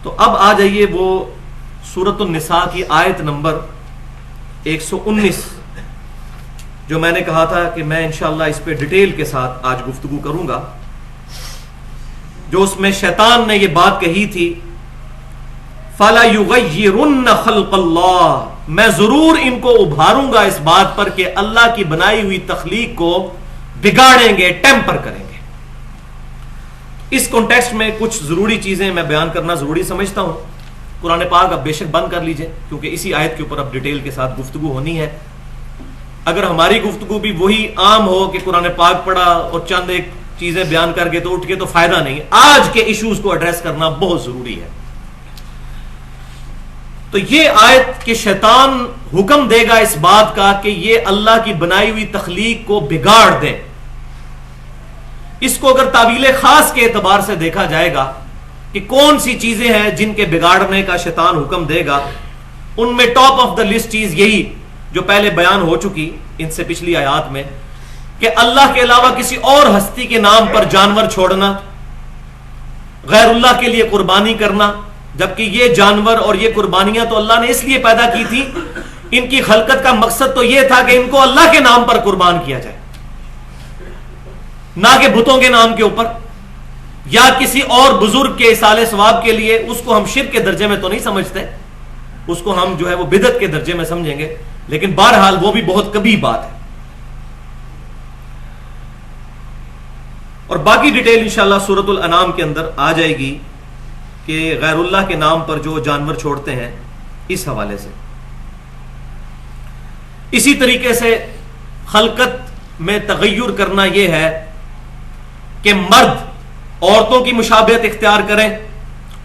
تو اب آ جائیے وہ سورۃ النساء کی آیت نمبر 119 جو میں نے کہا تھا کہ میں انشاءاللہ اس پہ ڈیٹیل کے ساتھ آج گفتگو کروں گا، جو اس میں شیطان نے یہ بات کہی تھی فَلَا يُغَيِّرُنَّ خَلْقَ اللَّهِ، میں ضرور ان کو ابھاروں گا اس بات پر کہ اللہ کی بنائی ہوئی تخلیق کو بگاڑیں گے، ٹیمپر کریں گے۔ اس کانٹیکسٹ میں کچھ ضروری چیزیں میں بیان کرنا ضروری سمجھتا ہوں۔ قرآن پاک اب بے شک بند کر لیجئے کیونکہ اسی آیت کے اوپر اب ڈیٹیل کے ساتھ گفتگو ہونی ہے۔ اگر ہماری گفتگو بھی وہی عام ہو کہ قرآن پاک پڑھا اور چند ایک چیزیں بیان کر کے تو اٹھ کے تو فائدہ نہیں۔ آج کے ایشوز کو ایڈریس کرنا بہت ضروری ہے۔ تو یہ آیت کہ شیطان حکم دے گا اس بات کا کہ یہ اللہ کی بنائی ہوئی تخلیق کو بگاڑ دیں، اس کو اگر تعویل خاص کے اعتبار سے دیکھا جائے گا کہ کون سی چیزیں ہیں جن کے بگاڑنے کا شیطان حکم دے گا، ان میں ٹاپ آف دا لسٹ چیز یہی جو پہلے بیان ہو چکی ان سے پچھلی آیات میں کہ اللہ کے علاوہ کسی اور ہستی کے نام پر جانور چھوڑنا، غیر اللہ کے لیے قربانی کرنا، جبکہ یہ جانور اور یہ قربانیاں تو اللہ نے اس لیے پیدا کی تھی، ان کی خلقت کا مقصد تو یہ تھا کہ ان کو اللہ کے نام پر قربان کیا جائے، نہ کہ بتوں کے نام کے اوپر یا کسی اور بزرگ کے اصالہ ثواب کے لیے۔ اس کو ہم شرک کے درجے میں تو نہیں سمجھتے، اس کو ہم جو ہے وہ بدعت کے درجے میں سمجھیں گے، لیکن بہرحال وہ بھی بہت کبھی بات ہے۔ اور باقی ڈیٹیل انشاءاللہ سورۃ الانعام کے اندر آ جائے گی کہ غیر اللہ کے نام پر جو جانور چھوڑتے ہیں اس حوالے سے۔ اسی طریقے سے خلقت میں تغیر کرنا یہ ہے کہ مرد عورتوں کی مشابہت اختیار کریں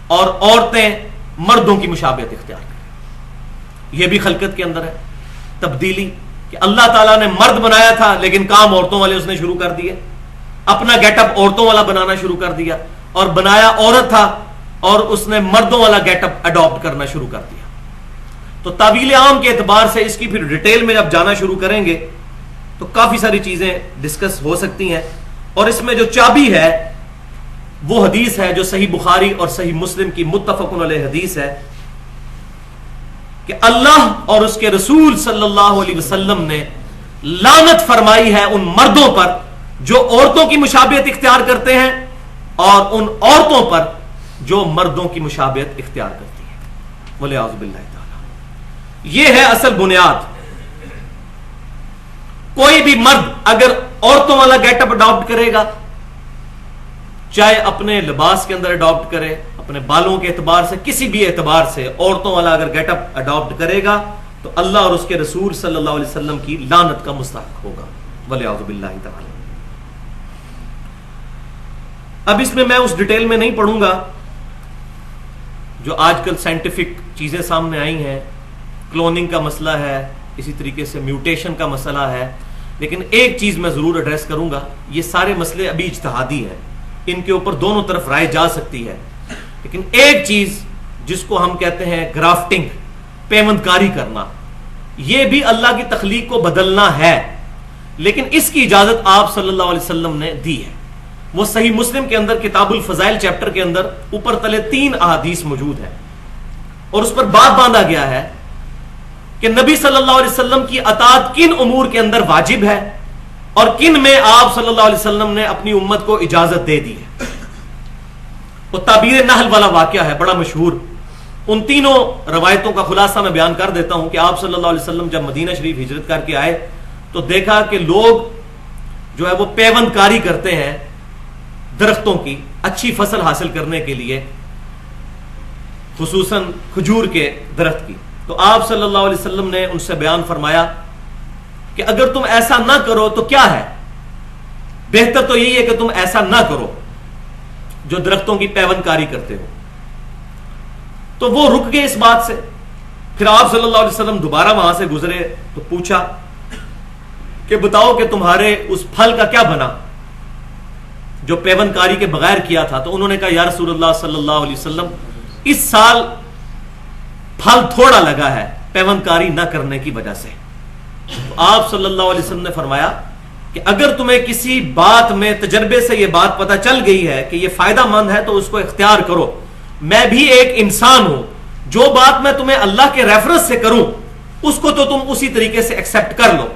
اور عورتیں مردوں کی مشابہت اختیار کریں، یہ بھی خلقت کے اندر ہے تبدیلی کہ اللہ تعالیٰ نے مرد بنایا تھا لیکن کام عورتوں والے اس نے شروع کر دیے، اپنا گیٹ اپ عورتوں والا بنانا شروع کر دیا، اور بنایا عورت تھا اور اس نے مردوں والا گیٹ اپ اڈاپٹ کرنا شروع کر دیا۔ تو تعویل عام کے اعتبار سے اس کی پھر ڈیٹیل میں جب جانا شروع کریں گے تو کافی ساری چیزیں ڈسکس ہو سکتی ہیں، اور اس میں جو چابی ہے وہ حدیث ہے جو صحیح بخاری اور صحیح مسلم کی متفق علیہ حدیث ہے کہ اللہ اور اس کے رسول صلی اللہ علیہ وسلم نے لعنت فرمائی ہے ان مردوں پر جو عورتوں کی مشابہت اختیار کرتے ہیں اور ان عورتوں پر جو مردوں کی مشابہت اختیار کرتی ہیں، والعیاذ باللہ تعالی۔ یہ ہے اصل بنیاد۔ کوئی بھی مرد اگر عورتوں والا گیٹ اپ اڈاپٹ کرے گا، چاہے اپنے لباس کے اندر اڈاپٹ کرے، اپنے بالوں کے اعتبار سے، کسی بھی اعتبار سے عورتوں والا اگر گیٹ اپ اڈاپٹ کرے گا تو اللہ اور اس کے رسول صلی اللہ علیہ وسلم کی لعنت کا مستحق ہوگا، والعیاذ باللہ تعالی۔ اب اس میں اس ڈیٹیل میں نہیں پڑھوں گا جو آج کل سائنٹیفک چیزیں سامنے آئی ہیں، کلوننگ کا مسئلہ ہے، اسی طریقے سے میوٹیشن کا مسئلہ ہے، لیکن ایک چیز میں ضرور ایڈریس کروں گا، یہ سارے مسئلے ابھی اجتہادی ہیں، ان کے اوپر دونوں طرف رائے جا سکتی ہے، لیکن ایک چیز جس کو ہم کہتے ہیں گرافٹنگ، پیوند کاری کرنا، یہ بھی اللہ کی تخلیق کو بدلنا ہے، لیکن اس کی اجازت آپ صلی اللہ علیہ وسلم نے دی ہے۔ وہ صحیح مسلم کے اندر کتاب الفضائل چیپٹر کے اندر اوپر تلے 3 احادیث موجود ہیں، اور اس پر بات باندھا گیا ہے کہ نبی صلی اللہ علیہ وسلم کی اطاعت کن امور کے اندر واجب ہے اور کن میں آپ صلی اللہ علیہ وسلم نے اپنی امت کو اجازت دے دی ہے۔ وہ تعبیر نحل والا واقعہ ہے بڑا مشہور، ان تینوں روایتوں کا خلاصہ میں بیان کر دیتا ہوں کہ آپ صلی اللہ علیہ وسلم جب مدینہ شریف ہجرت کر کے آئے تو دیکھا کہ لوگ جو ہے وہ پیوند کاری کرتے ہیں درختوں کی اچھی فصل حاصل کرنے کے لیے، خصوصاً کھجور کے درخت کی۔ تو آپ صلی اللہ علیہ وسلم نے ان سے بیان فرمایا کہ اگر تم ایسا نہ کرو تو کیا ہے، بہتر تو یہی ہے کہ تم ایسا نہ کرو جو درختوں کی پیوند کاری کرتے ہو۔ تو وہ رک گئے اس بات سے۔ پھر آپ صلی اللہ علیہ وسلم دوبارہ وہاں سے گزرے تو پوچھا کہ بتاؤ کہ تمہارے اس پھل کا کیا بنا جو پیوند کاری کے بغیر کیا تھا؟ تو انہوں نے کہا یا رسول اللہ صلی اللہ علیہ وسلم اس سال پھل تھوڑا لگا ہے پیوند کاری نہ کرنے کی وجہ سے۔ تو آپ صلی اللہ علیہ وسلم نے فرمایا کہ اگر تمہیں کسی بات میں تجربے سے یہ بات پتہ چل گئی ہے کہ یہ فائدہ مند ہے تو اس کو اختیار کرو، میں بھی ایک انسان ہوں, جو بات میں تمہیں اللہ کے ریفرنس سے کروں اس کو تو تم اسی طریقے سے ایکسپٹ کر لو,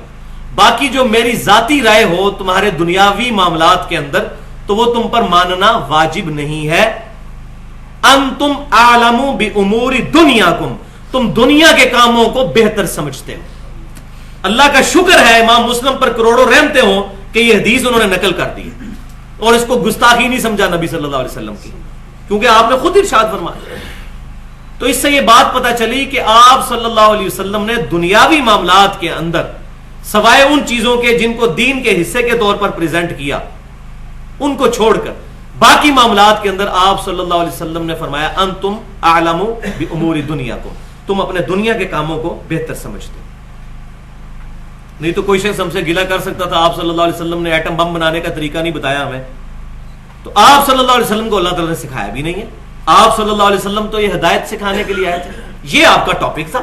باقی جو میری ذاتی رائے ہو تمہارے دنیاوی معاملات کے اندر تو وہ تم پر ماننا واجب نہیں ہے. انتم اعلم بامور دنیاکم, تم دنیا کے کاموں کو بہتر سمجھتے ہو. اللہ کا شکر ہے امام مسلم پر کروڑوں رحمتیں ہوں کہ یہ حدیث انہوں نے نقل کر دی اور اس کو گستاخی نہیں سمجھا نبی صلی اللہ علیہ وسلم کی, کیونکہ آپ نے خود ارشاد فرمایا. تو اس سے یہ بات پتہ چلی کہ آپ صلی اللہ علیہ وسلم نے دنیاوی معاملات کے اندر سوائے ان چیزوں کے جن کو دین کے حصے کے طور پر پریزنٹ کیا ان کو چھوڑ کر باقی معاملات کے اندر آپ صلی اللہ علیہ وسلم نے فرمایا انتم اعلم بامور دنیاکم, تم اپنے دنیا کے کاموں کو بہتر سمجھتے ہو. نہیں تو کوئی شخص ہم سے گلہ کر سکتا تھا آپ صلی اللہ علیہ وسلم نے ایٹم بم بنانے کا طریقہ نہیں بتایا ہمیں, تو آپ صلی اللہ علیہ وسلم کو اللہ تعالیٰ نے سکھایا بھی نہیں ہے. آپ صلی اللہ علیہ وسلم تو یہ ہدایت سکھانے کے لیے آئے تھے, یہ آپ کا ٹاپک تھا,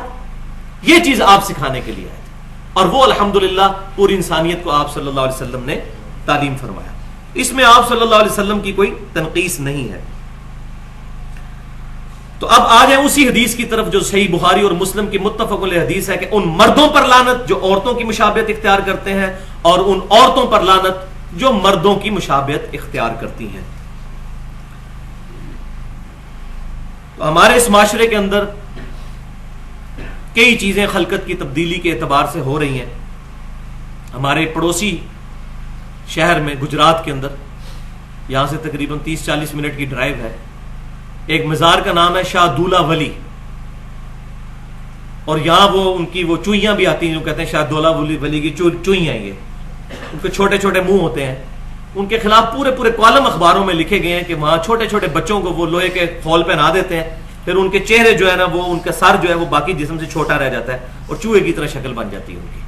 یہ چیز آپ سکھانے کے لیے آئے تھے, اور وہ الحمدللہ پوری انسانیت کو آپ صلی اللہ علیہ وسلم نے تعلیم فرمایا. اس میں آپ صلی اللہ علیہ وسلم کی کوئی تنقیص نہیں ہے. تو اب آ جائیں اسی حدیث کی طرف جو صحیح بخاری اور مسلم کی متفق علیہ حدیث ہے کہ ان مردوں پر لعنت جو عورتوں کی مشابہت اختیار کرتے ہیں, اور ان عورتوں پر لعنت جو مردوں کی مشابہت اختیار کرتی ہیں. تو ہمارے اس معاشرے کے اندر کئی چیزیں خلقت کی تبدیلی کے اعتبار سے ہو رہی ہیں. ہمارے پڑوسی شہر میں گجرات کے اندر, یہاں سے تقریباً 30-40 منٹ کی ڈرائیو ہے, ایک مزار کا نام ہے شاہ دولہ ولی, اور یہاں وہ ان کی وہ چوئیاں بھی آتی ہیں جو کہتے ہیں شاہ دولہ ولی کی چوئیاں, یہ ان کے چھوٹے چھوٹے منہ ہوتے ہیں, ان کے خلاف پورے پورے کالم اخباروں میں لکھے گئے ہیں کہ وہاں چھوٹے چھوٹے بچوں کو وہ لوہے کے خول پہنا دیتے ہیں, پھر ان کے چہرے جو ہے نا وہ ان کا سر جو ہے وہ باقی جسم سے چھوٹا رہ جاتا ہے اور چوہے کی طرح شکل بن جاتی ہے ان کی,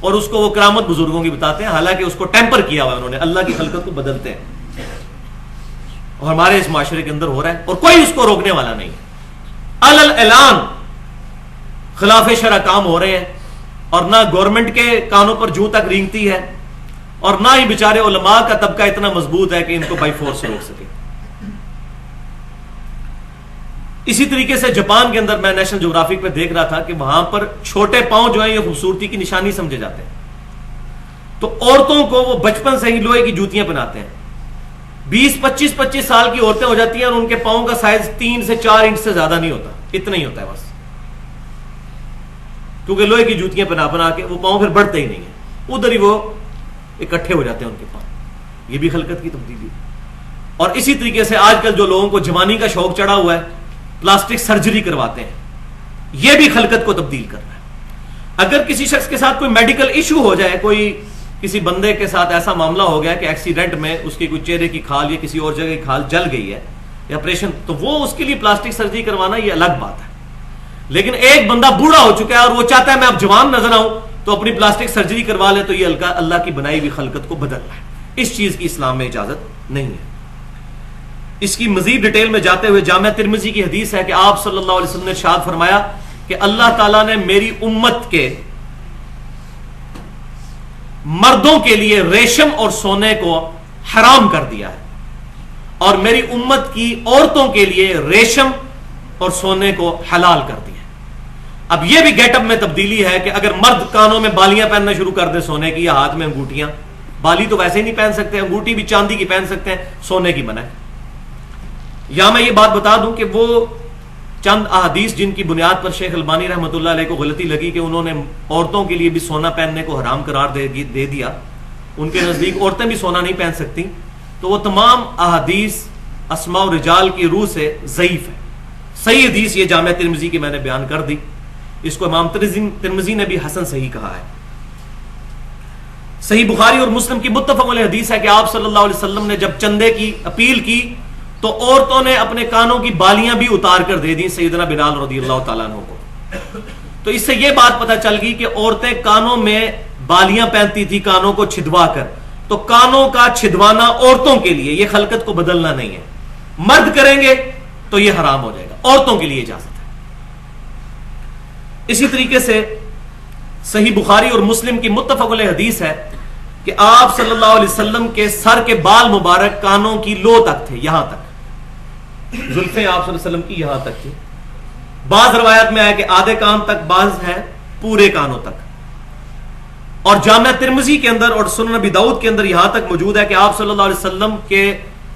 اور اس کو وہ کرامت بزرگوں کی بتاتے ہیں, حالانکہ اس کو ٹیمپر کیا ہوا انہوں نے, اللہ کی خلقت کو بدلتے ہیں. اور ہمارے اس معاشرے کے اندر ہو رہا ہے اور کوئی اس کو روکنے والا نہیں. علل اعلان خلاف شرع کام ہو رہے ہیں, اور نہ گورنمنٹ کے کانوں پر جوں تک رینگتی ہے, اور نہ ہی بیچارے علماء کا طبقہ اتنا مضبوط ہے کہ ان کو بائی فورس روک سکے. اسی طریقے سے جاپان کے اندر میں نیشنل جغرافک پہ دیکھ رہا تھا کہ وہاں پر چھوٹے پاؤں جو ہیں یہ خوبصورتی کی نشانی سمجھے جاتے ہیں, تو عورتوں کو وہ بچپن سے ہی لوہے کی جوتیاں پہناتے ہیں. 20-25 سال کی عورتیں ہو جاتی ہیں اور ان کے پاؤں کا سائز 3 سے 4 انچ سے زیادہ نہیں ہوتا, اتنا ہی ہوتا ہے بس, کیونکہ لوہے کی جوتیاں پہنا کے وہ پاؤں پھر بڑھتے ہی نہیں ہیں, ادھر ہی وہ اکٹھے ہو جاتے ہیں ان کے پاؤں. یہ بھی خلقت کی تبدیلی. اور اسی طریقے سے آج کل جو لوگوں کو جوانی کا شوق چڑھا ہوا ہے, پلاسٹک سرجری کرواتے ہیں, یہ بھی خلقت کو تبدیل کر رہا ہے. اگر کسی شخص کے ساتھ کوئی میڈیکل ایشو ہو جائے, کوئی کسی بندے کے ساتھ ایسا معاملہ ہو گیا کہ ایکسیڈنٹ میں اس کی کوئی چہرے کی کھال یا کسی اور جگہ کی کھال جل گئی ہے یا آپریشن, تو وہ اس کے لیے پلاسٹک سرجری کروانا یہ الگ بات ہے. لیکن ایک بندہ بوڑھا ہو چکا ہے اور وہ چاہتا ہے میں اب جوان نظر آؤں تو اپنی پلاسٹک سرجری کروا لے, تو یہ اللہ کی بنائی ہوئی خلقت کو بدل رہا ہے. اس چیز کی اسلام میں اجازت نہیں ہے. اس کی مزید ڈیٹیل میں جاتے ہوئے جامع ترمذی کی حدیث ہے کہ آپ صلی اللہ علیہ وسلم نے ارشاد فرمایا کہ اللہ تعالیٰ نے میری امت کے مردوں کے لیے ریشم اور سونے کو حرام کر دیا ہے, اور میری امت کی عورتوں کے لیے ریشم اور سونے کو حلال کر دیا. اب یہ بھی گیٹ اپ میں تبدیلی ہے کہ اگر مرد کانوں میں بالیاں پہننا شروع کر دے سونے کی, یا ہاتھ میں انگوٹیاں, بالی تو ویسے ہی نہیں پہن سکتے, انگوٹھی بھی چاندی کی پہن سکتے ہیں, سونے کی بنائے. یا میں یہ بات بتا دوں کہ وہ چند احادیث جن کی بنیاد پر شیخ البانی رحمۃ اللہ علیہ کو غلطی لگی کہ انہوں نے عورتوں کے لیے بھی سونا پہننے کو حرام قرار دے دیا, ان کے نزدیک عورتیں بھی سونا نہیں پہن سکتی, تو وہ تمام احادیث اسماء و رجال کی روح سے ضعیف ہے. صحیح حدیث یہ جامع ترمذی کی میں نے بیان کر دی, اس کو امام ترمذی نے بھی حسن صحیح کہا ہے. صحیح بخاری اور مسلم کی متفق علیہ حدیث ہے کہ آپ صلی اللہ علیہ وسلم نے جب چندے کی اپیل کی تو عورتوں نے اپنے کانوں کی بالیاں بھی اتار کر دے دی سیدنا بلال رضی اللہ تعالیٰ عنہ کو. تو اس سے یہ بات پتہ چل گئی کہ عورتیں کانوں میں بالیاں پہنتی تھی کانوں کو چھدوا کر, تو کانوں کا چھدوانا عورتوں کے لیے, یہ خلقت کو بدلنا نہیں ہے. مرد کریں گے تو یہ حرام ہو جائے گا, عورتوں کے لیے اجازت ہے. اسی طریقے سے صحیح بخاری اور مسلم کی متفق علیہ حدیث ہے کہ آپ صلی اللہ علیہ وسلم کے سر کے بال مبارک کانوں کی لو تک تھے, یہاں تک, زلفیں آپ صلی اللہ علیہ وسلم کی یہاں تک تھی. بعض روایات میں آیا کہ آدھے کان تک، بعض ہے پورے کانوں تک. اور جامعہ ترمذی کے اندر اور سنن ابی داؤد کے اندر یہاں تک موجود ہے کہ آپ صلی اللہ علیہ وسلم کے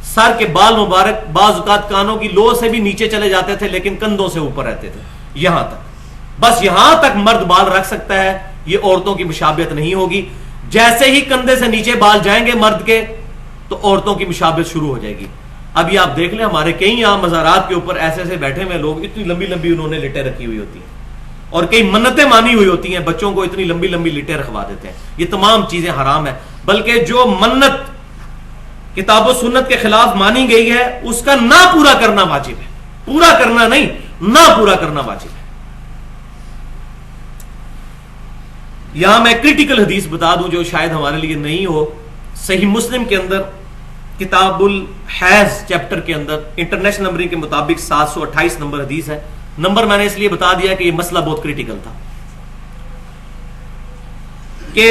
سر کے بال مبارک بعض اوقات کانوں کی لو سے بھی نیچے چلے جاتے تھے لیکن کندھوں سے اوپر رہتے تھے. یہاں تک، بس یہاں تک مرد بال رکھ سکتا ہے. یہ عورتوں کی مشابہت نہیں ہوگی. جیسے ہی کندھے سے نیچے بال جائیں گے مرد کے تو عورتوں کی مشابہت شروع ہو جائے گی. ابھی آپ دیکھ لیں ہمارے کئی یہاں مزارات کے اوپر ایسے ایسے بیٹھے ہوئے لوگ، اتنی لمبی لمبی انہوں نے لٹیں رکھی ہوئی ہوتی ہیں اور کئی منتیں مانی ہوئی ہوتی ہیں، بچوں کو اتنی لمبی لمبی لٹیں رکھوا دیتے ہیں. یہ تمام چیزیں حرام ہیں. بلکہ جو منت کتاب و سنت کے خلاف مانی گئی ہے اس کا نہ پورا کرنا واجب ہے. پورا کرنا نہیں، نہ پورا کرنا واجب ہے. یہاں میں کریٹیکل حدیث بتا دوں جو شاید ہمارے لیے نہیں ہو. صحیح مسلم کے اندر کتاب الحیض چیپٹر کے اندر انٹرنیشنل نمبرنگ کے مطابق 728 نمبر حدیث ہے. نمبر میں نے اس لیے بتا دیا کہ یہ مسئلہ بہت کریٹیکل تھا کہ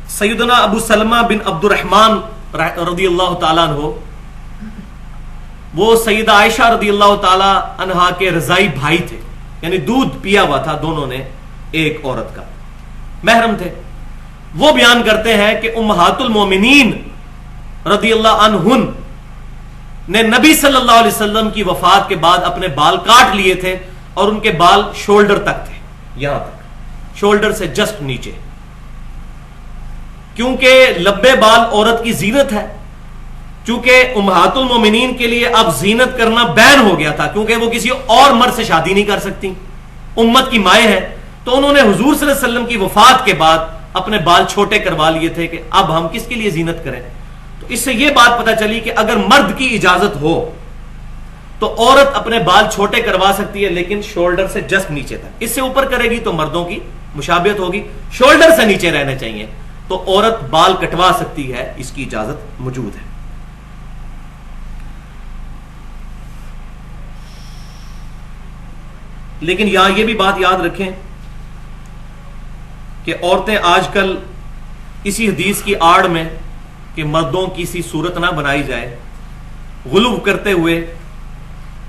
سیدنا ابو سلمہ بن عبد الرحمن رضی اللہ تعالیٰ عنہ، وہ سیدہ عائشہ رضی اللہ تعالیٰ عنہا کے رضائی بھائی تھے، یعنی دودھ پیا ہوا تھا دونوں نے ایک عورت کا، محرم تھے. وہ بیان کرتے ہیں کہ امہات المومنین رضی اللہ عنہن نے نبی صلی اللہ علیہ وسلم کی وفات کے بعد اپنے بال کاٹ لیے تھے اور ان کے بال شولڈر تک تھے، یہاں تک، شولڈر سے جسٹ نیچے. کیونکہ لمبے بال عورت کی زینت ہے. چونکہ امہات المومنین کے لیے اب زینت کرنا بین ہو گیا تھا کیونکہ وہ کسی اور مرد سے شادی نہیں کر سکتی، امت کی مائیں ہیں. تو انہوں نے حضور صلی اللہ علیہ وسلم کی وفات کے بعد اپنے بال چھوٹے کروا لیے تھے کہ اب ہم کس کے لیے زینت کریں. تو اس سے یہ بات پتہ چلی کہ اگر مرد کی اجازت ہو تو عورت اپنے بال چھوٹے کروا سکتی ہے لیکن شولڈر سے جسٹ نیچے تک. اس سے اوپر کرے گی تو مردوں کی مشابہت ہوگی. شولڈر سے نیچے رہنے چاہیے تو عورت بال کٹوا سکتی ہے، اس کی اجازت موجود ہے. لیکن یہاں یہ بھی بات یاد رکھیں کہ عورتیں آج کل اسی حدیث کی آڑ میں کہ مردوں کی سی صورت نہ بنائی جائے، غلو کرتے ہوئے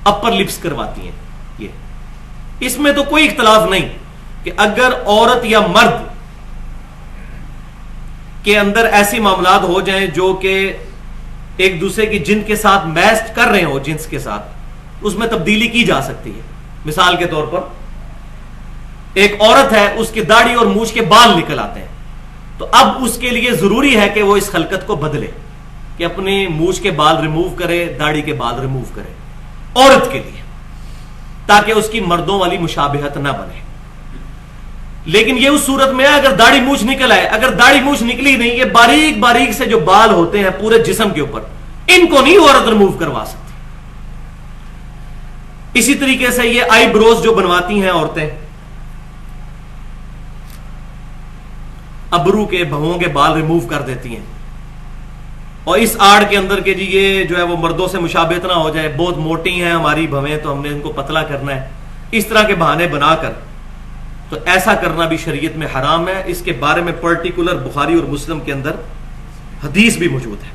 اپر لپس کرواتی ہیں. یہ اس میں تو کوئی اختلاف نہیں کہ اگر عورت یا مرد کے اندر ایسی معاملات ہو جائیں جو کہ ایک دوسرے کی جن کے ساتھ میچ کر رہے ہو، جنس کے ساتھ، اس میں تبدیلی کی جا سکتی ہے. مثال کے طور پر ایک عورت ہے، اس کی داڑھی اور مونچھ کے بال نکل آتے ہیں تو اب اس کے لیے ضروری ہے کہ وہ اس خلقت کو بدلے کہ اپنی مونچھ کے بال ریموو کرے، داڑھی کے بال ریموو کرے عورت کے لیے، تاکہ اس کی مردوں والی مشابہت نہ بنے. لیکن یہ اس صورت میں ہے اگر داڑھی مونچھ نکل آئے. اگر داڑھی مونچھ نکلی نہیں، یہ باریک باریک سے جو بال ہوتے ہیں پورے جسم کے اوپر، ان کو نہیں عورت ریموو کروا سکتی. اسی طریقے سے یہ آئی بروز جو بنواتی ہیں عورتیں، ابرو کے بھووں کے بال ریموو کر دیتی ہیں اور اس آڑ کے اندر کہ جی یہ جو ہے وہ مردوں سے مشابہت نہ ہو جائے، بہت موٹی ہیں ہماری بھویں تو ہم نے ان کو پتلا کرنا ہے، اس طرح کے بہانے بنا کر. تو ایسا کرنا بھی شریعت میں حرام ہے. اس کے بارے میں پرٹیکولر بخاری اور مسلم کے اندر حدیث بھی موجود ہے.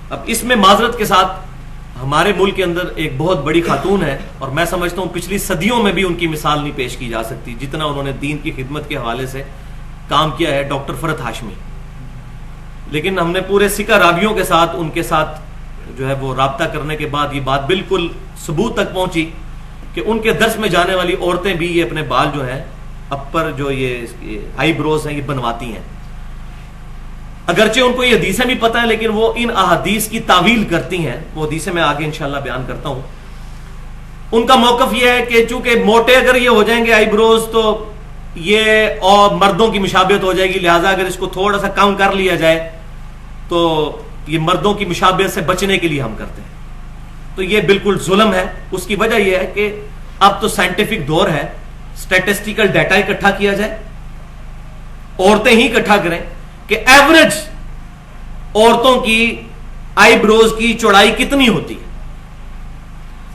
اب اس میں معذرت کے ساتھ ہمارے ملک کے اندر ایک بہت بڑی خاتون ہے اور میں سمجھتا ہوں پچھلی صدیوں میں بھی ان کی مثال نہیں پیش کی جا سکتی جتنا انہوں نے دین کی خدمت کے حوالے سے کام کیا ہے، ڈاکٹر فرحت ہاشمی. لیکن ہم نے پورے سکہ راویوں کے ساتھ ان کے ساتھ جو ہے وہ رابطہ کرنے کے بعد یہ بات بالکل ثبوت تک پہنچی کہ ان کے درس میں جانے والی عورتیں بھی یہ اپنے بال جو ہیں اپر جو یہ آئی بروز ہیں یہ بنواتی ہیں. اگرچہ ان کو یہ حدیثیں بھی پتہ ہیں لیکن وہ ان احادیث کی تعویل کرتی ہیں. وہ حدیثیں میں آگے انشاءاللہ بیان کرتا ہوں. ان کا موقف یہ ہے کہ چونکہ موٹے اگر یہ ہو جائیں گے آئی بروز تو یہ اور مردوں کی مشابہت ہو جائے گی، لہٰذا اگر اس کو تھوڑا سا کم کر لیا جائے تو یہ مردوں کی مشابہت سے بچنے کے لیے ہم کرتے ہیں. تو یہ بالکل ظلم ہے. اس کی وجہ یہ ہے کہ اب تو سائنٹیفک دور ہے، اسٹیٹسٹیکل ڈیٹا اکٹھا کیا جائے، عورتیں ہی اکٹھا کریں کہ ایوریج عورتوں کی آئی بروز کی چوڑائی کتنی ہوتی ہے.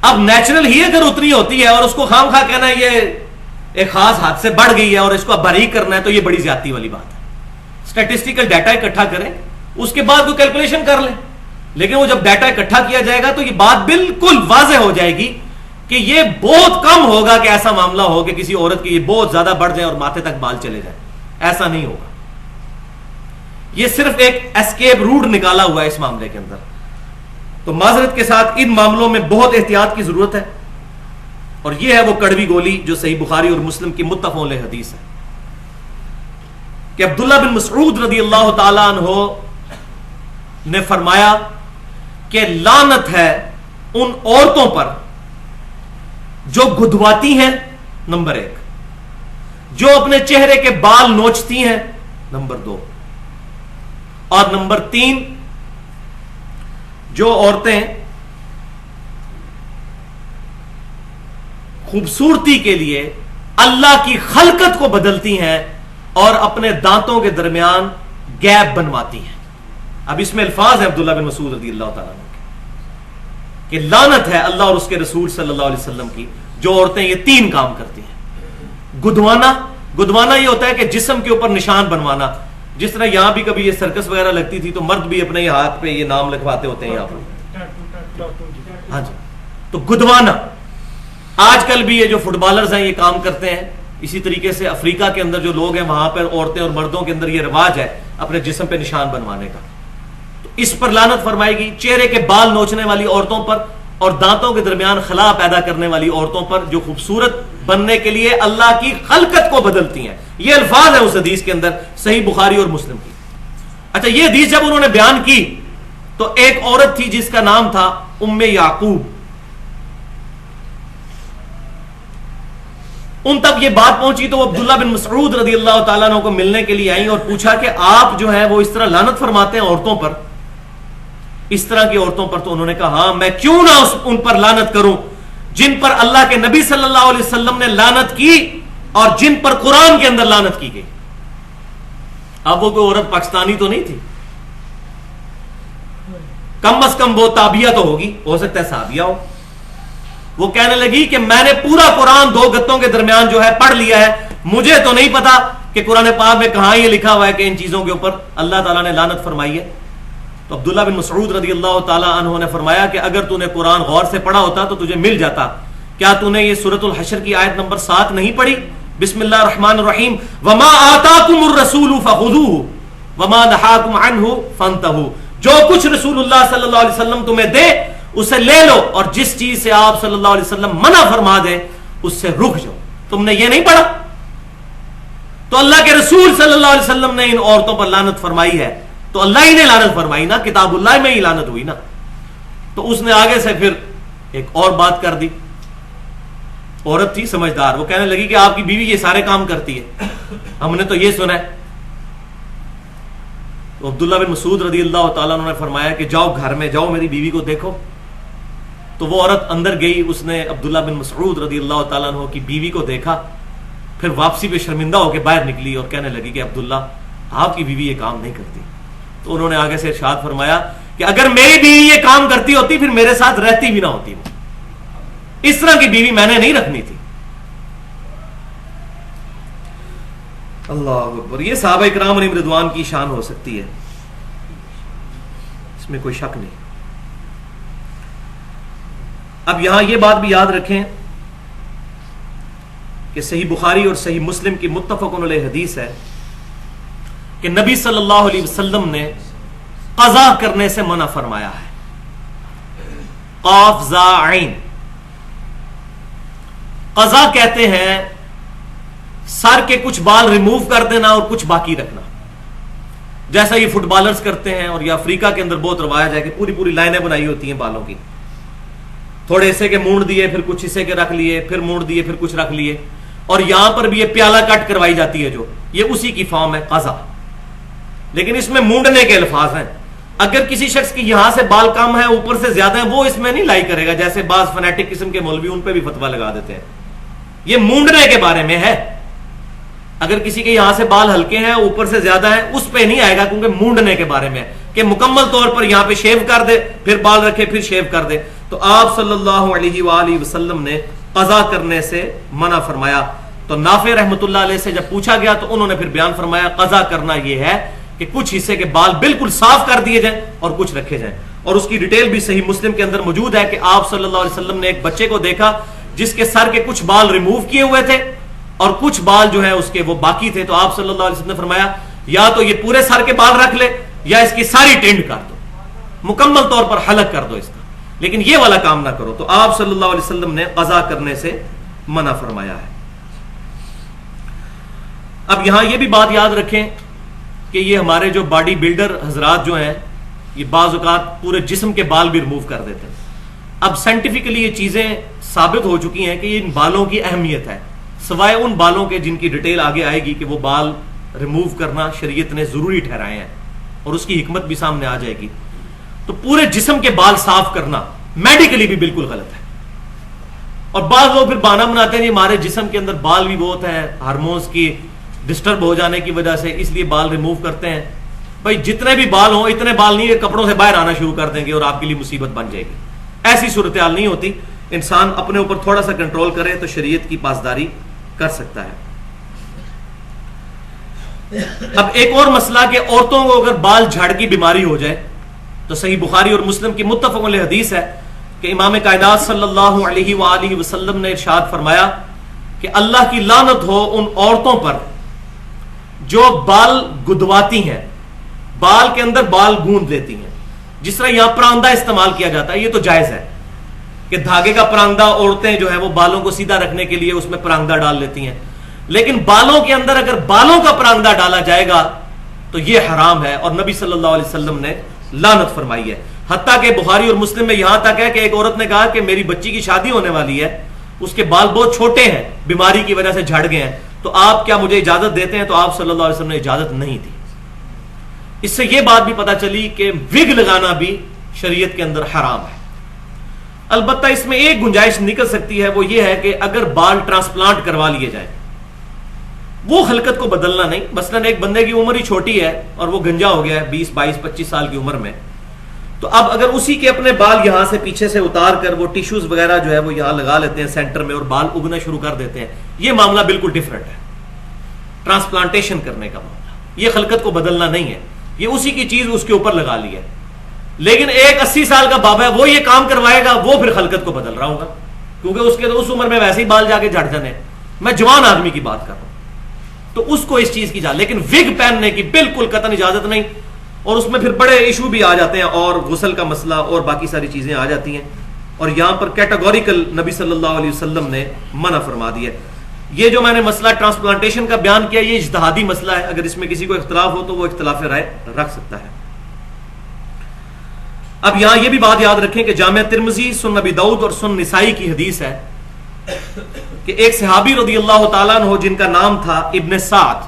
اب نیچرل ہی اگر اتنی ہوتی ہے اور اس کو خام خواہ کہنا ہے یہ ایک خاص حد سے بڑھ گئی ہے اور اس کو اب باریک کرنا ہے تو یہ بڑی زیادتی والی بات ہے. اسٹیٹسٹیکل ڈیٹا اکٹھا کریں، اس کے بعد کوئی کیلکولیشن کر لیں لیکن وہ جب ڈیٹا اکٹھا کیا جائے گا تو یہ بات بالکل واضح ہو جائے گی کہ یہ بہت کم ہوگا کہ ایسا معاملہ ہو کہ کسی عورت کی یہ بہت زیادہ بڑھ جائے اور ماتھے تک بال چلے جائیں. ایسا نہیں ہوگا. یہ صرف ایک اسکیپ روٹ نکالا ہوا ہے اس معاملے کے اندر. تو معذرت کے ساتھ ان معاملوں میں بہت احتیاط کی ضرورت ہے. اور یہ ہے وہ کڑوی گولی جو صحیح بخاری اور مسلم کی متفق علیہ حدیث ہے کہ عبداللہ بن مسعود رضی اللہ تعالی عنہ نے فرمایا کہ لعنت ہے ان عورتوں پر جو گدواتی ہیں، نمبر 1، جو اپنے چہرے کے بال نوچتی ہیں، نمبر 2، اور نمبر 3، جو عورتیں خوبصورتی کے لیے اللہ کی خلقت کو بدلتی ہیں اور اپنے دانتوں کے درمیان گیپ بنواتی ہیں. اب اس میں الفاظ ہے عبداللہ بن مسعود رضی اللہ تعالیٰ عنہ کہ لعنت ہے اللہ اور اس کے رسول صلی اللہ علیہ وسلم کی جو عورتیں یہ 3 کام کرتی ہیں. گدوانا یہ ہوتا ہے کہ جسم کے اوپر نشان بنوانا. جس طرح یہاں بھی کبھی یہ سرکس وغیرہ لگتی تھی تو مرد بھی اپنے یہ ہاتھ پہ یہ نام لکھواتے ہوتے ہیں یہاں پر. ہاں جی. تو گدوانا آج کل بھی یہ جو فٹ بالرز ہیں یہ کام کرتے ہیں. اسی طریقے سے افریقہ کے اندر جو لوگ ہیں وہاں پر عورتیں اور مردوں کے اندر یہ رواج ہے اپنے جسم پہ نشان بنوانے کا. تو اس پر لعنت فرمائے گی. چہرے کے بال نوچنے والی عورتوں پر اور دانتوں کے درمیان خلا پیدا کرنے والی عورتوں پر جو خوبصورت بننے کے لیے اللہ کی خلقت کو بدلتی ہیں. یہ الفاظ ہے اس حدیث کے اندر صحیح بخاری اور مسلم کی. اچھا، یہ حدیث جب انہوں نے بیان کی تو ایک عورت تھی جس کا نام تھا ام یعقوب. ان تک یہ بات پہنچی تو وہ عبداللہ بن مسعود رضی اللہ تعالیٰ عنہ کو ملنے کے لیے آئیں اور پوچھا کہ آپ جو ہے وہ اس طرح لعنت فرماتے ہیں عورتوں پر، اس طرح کی عورتوں پر. تو انہوں نے کہا ہاں، میں کیوں نہ ان پر لعنت کروں جن پر اللہ کے نبی صلی اللہ علیہ وسلم نے لعنت کی اور جن پر قرآن کے اندر لعنت کی گئی. اب وہ کوئی عورت پاکستانی تو نہیں تھی، کم از کم وہ تابعیہ تو ہوگی، ہو سکتا ہے صحابیہ ہو. وہ کہنے لگی کہ میں نے پورا قرآن 2 گتوں کے درمیان جو ہے پڑھ لیا ہے، مجھے تو نہیں پتا کہ قرآن پاک میں کہاں یہ لکھا ہوا ہے کہ ان چیزوں کے اوپر اللہ تعالیٰ نے لعنت فرمائی ہے. تو عبداللہ بن مسعود رضی اللہ تعالیٰ عنہ نے فرمایا کہ اگر تو نے قرآن غور سے پڑھا ہوتا تو تجھے مل جاتا. کیا تو نے یہ سورۃ الحشر کی آیت نمبر 7 نہیں پڑھی؟ بسم اللہ الرحمن الرحیم، وما آتاکم الرسول فخذوہ وما نہاکم عنہ فانتہوا. جو کچھ رسول اللہ صلی اللہ علیہ وسلم تمہیں دے اسے لے لو، اور جس چیز سے آپ صلی اللہ علیہ وسلم منع فرما دے اس سے رک جاؤ. تم نے یہ نہیں پڑھا؟ تو اللہ کے رسول صلی اللہ علیہ وسلم نے ان عورتوں پر لعنت فرمائی ہے تو اللہ ہی نے لعنت فرمائی نا، کتاب اللہ میں ہی لعنت ہوئی نا. تو اس نے آگے سے پھر ایک اور بات کر دی. عورت تھی سمجھدار، وہ کہنے لگی کہ آپ کی بیوی یہ سارے کام کرتی ہے، ہم نے تو یہ سنا ہے. تو عبداللہ بن مسعود رضی اللہ تعالیٰ عنہ نے فرمایا کہ جاؤ گھر میں جاؤ، میری بیوی کو دیکھو. تو وہ عورت اندر گئی، اس نے عبداللہ بن مسعود رضی اللہ تعالیٰ عنہ کی بیوی کو دیکھا، پھر واپسی پہ شرمندہ ہو کے باہر نکلی اور کہنے لگی کہ عبداللہ آپ کی بیوی یہ کام نہیں کرتی. تو انہوں نے آگے سے ارشاد فرمایا کہ اگر میری بیوی یہ کام کرتی ہوتی پھر میرے ساتھ رہتی بھی نہ ہوتی. وہ اس طرح کی بیوی میں نے نہیں رکھنی تھی. اللہ اکبر. یہ صحابہ اکرام علیہم رضوان کی شان ہو سکتی ہے، اس میں کوئی شک نہیں. اب یہاں یہ بات بھی یاد رکھیں کہ صحیح بخاری اور صحیح مسلم کی متفق علیہ حدیث ہے کہ نبی صلی اللہ علیہ وسلم نے قضا کرنے سے منع فرمایا ہے. قاف زا عین. قضا کہتے ہیں سر کے کچھ بال ریموو کر دینا اور کچھ باقی رکھنا، جیسا یہ فٹ بالرز کرتے ہیں. اور یہ افریقہ کے اندر بہت رواج ہے کہ پوری پوری لائنیں بنائی ہوتی ہیں بالوں کی، تھوڑے حصے کے مونڈ دیے، پھر کچھ حصے کے رکھ لیے، پھر مونڈ دیے، پھر کچھ رکھ لیے. اور یہاں پر بھی یہ پیالہ کٹ کروائی جاتی ہے جو یہ اسی کی فارم ہے قضا. لیکن اس میں مونڈنے کے الفاظ ہیں. اگر کسی شخص کی یہاں سے بال کم ہے اوپر سے زیادہ ہے وہ اس میں نہیں لائی کرے گا، جیسے بعض فنیٹک قسم کے مولوی ان پہ بھی فتویٰ لگا دیتے ہیں. یہ مونڈنے کے بارے میں ہے. اگر کسی کے یہاں سے بال ہلکے ہیں اوپر سے زیادہ ہیں اس پہ نہیں آئے گا، کیونکہ مونڈنے کے بارے میں ہے کہ مکمل طور پر یہاں پہ شیو کر دے پھر بال رکھے پھر شیو کر دے. تو آپ صلی اللہ علیہ وآلہ وسلم نے قضا کرنے سے منع فرمایا. تو نافع رحمۃ اللہ علیہ سے جب پوچھا گیا تو انہوں نے پھر بیان فرمایا قضا کرنا یہ ہے کہ کچھ حصے کے بال بالکل صاف کر دیے جائیں اور کچھ رکھے جائیں. اور اس کی ڈیٹیل بھی صحیح مسلم کے اندر موجود ہے کہ آپ صلی اللہ علیہ وسلم نے ایک بچے کو دیکھا جس کے سر کے کچھ بال ریموو کیے ہوئے تھے اور کچھ بال جو ہے اس کے وہ باقی تھے. تو آپ صلی اللہ علیہ وسلم نے فرمایا یا تو یہ پورے سر کے بال رکھ لے یا اس کی ساری ٹینڈ کر دو, مکمل طور پر حلق کر دو اس کا, لیکن یہ والا کام نہ کرو. تو آپ صلی اللہ علیہ وسلم نے قضا کرنے سے منع فرمایا ہے. اب یہاں یہ بھی بات یاد رکھیں کہ یہ ہمارے جو باڈی بلڈر حضرات جو ہیں یہ بعض اوقات پورے جسم کے بال بھی ریموو کر دیتے ہیں. اب سائنٹیفکلی یہ چیزیں ثابت ہو چکی ہیں کہ ان بالوں کی اہمیت ہے, سوائے ان بالوں کے جن کی ڈیٹیل آگے آئے گی کہ وہ بال ریموو کرنا شریعت نے ضروری ٹھہرائے ہیں اور اس کی حکمت بھی سامنے آ جائے گی. تو پورے جسم کے بال صاف کرنا میڈیکلی بھی بالکل غلط ہے. اور بعض لوگ پھر بہانہ بناتے ہیں ہمارے جسم کے اندر بال بھی بہت ہیں, ہارمونز کی ڈسٹرب ہو جانے کی وجہ سے اس لیے بال ریموو کرتے ہیں. بھائی جتنے بھی بال ہوں اتنے بال نہیں ہے کپڑوں سے باہر آنا شروع کر دیں گے اور آپ کے لیے مصیبت بن جائے گی. ایسی صورتحال نہیں ہوتی. انسان اپنے اوپر تھوڑا سا کنٹرول کرے تو شریعت کی پاسداری کر سکتا ہے. اب ایک اور مسئلہ کہ عورتوں کو اگر بال جھاڑ کی بیماری ہو جائے تو صحیح بخاری اور مسلم کی متفق علیہ حدیث ہے کہ امام کائنات صلی اللہ علیہ وآلہ وسلم نے ارشاد فرمایا کہ اللہ کی لعنت ہو ان عورتوں پر جو بال گدواتی ہیں, بال کے اندر بال گوند لیتی ہیں. جس طرح یہاں پراندہ استعمال کیا جاتا ہے یہ تو جائز ہے کہ دھاگے کا پراندہ عورتیں جو ہے وہ بالوں کو سیدھا رکھنے کے لیے اس میں پراندہ ڈال لیتی ہیں, لیکن بالوں کے اندر اگر بالوں کا پراندہ ڈالا جائے گا تو یہ حرام ہے اور نبی صلی اللہ علیہ وسلم نے لعنت فرمائی ہے. حتیٰ کہ بخاری اور مسلم میں یہاں تک ہے کہ ایک عورت نے کہا کہ میری بچی کی شادی ہونے والی ہے, اس کے بال بہت چھوٹے ہیں, بیماری کی وجہ سے جھڑ گئے ہیں, تو آپ کیا مجھے اجازت دیتے ہیں؟ تو آپ صلی اللہ علیہ وسلم نے اجازت نہیں دی. اس سے یہ بات بھی پتہ چلی کہ وگ لگانا بھی شریعت کے اندر حرام ہے. البتہ اس میں ایک گنجائش نکل سکتی ہے, وہ یہ ہے کہ اگر بال ٹرانسپلانٹ کروا لیے جائیں, وہ خلقت کو بدلنا نہیں. مثلا ایک بندے کی عمر ہی چھوٹی ہے اور وہ گنجا ہو گیا ہے 20 22 25 سال کی عمر میں, تو اب اگر اسی کے اپنے بال یہاں سے پیچھے سے اتار کر وہ ٹیشوز وغیرہ جو ہے وہ یہاں لگا لیتے ہیں سینٹر میں اور بال اگنا شروع کر دیتے ہیں, یہ معاملہ بالکل ڈیفرنٹ ہے. ٹرانسپلانٹیشن کرنے کا معاملہ یہ خلقت کو بدلنا نہیں ہے, یہ اسی کی چیز اس کے اوپر لگا لی ہے. لیکن ایک 80 سال کا بابا ہے وہ یہ کام کروائے گا, وہ پھر خلقت کو بدل رہا ہوگا, کیونکہ اس کے تو اس عمر میں ویسے ہی بال جا کے جھڑ جانے. میں جوان آدمی کی بات کر رہا ہوں تو اس کو اس چیز کی اجازت, لیکن وگ پہننے کی بالکل قطعاً اجازت نہیں. اور اس میں پھر بڑے ایشو بھی آ جاتے ہیں اور غسل کا مسئلہ اور باقی ساری چیزیں آ جاتی ہیں, اور یہاں پر کیٹیگوریکل نبی صلی اللہ علیہ وسلم نے منع فرما دیا. یہ جو میں نے مسئلہ ٹرانسپلانٹیشن کا بیان کیا یہ اجتہادی مسئلہ ہے, اگر اس میں کسی کو اختلاف ہو تو وہ اختلاف رائے رکھ سکتا ہے. اب یہاں یہ بھی بات یاد رکھیں کہ جامع ترمذی, سنن ابی داؤد اور سنن نسائی کی حدیث ہے کہ ایک صحابی رضی اللہ تعالیٰ عنہ جن کا نام تھا ابن سعد,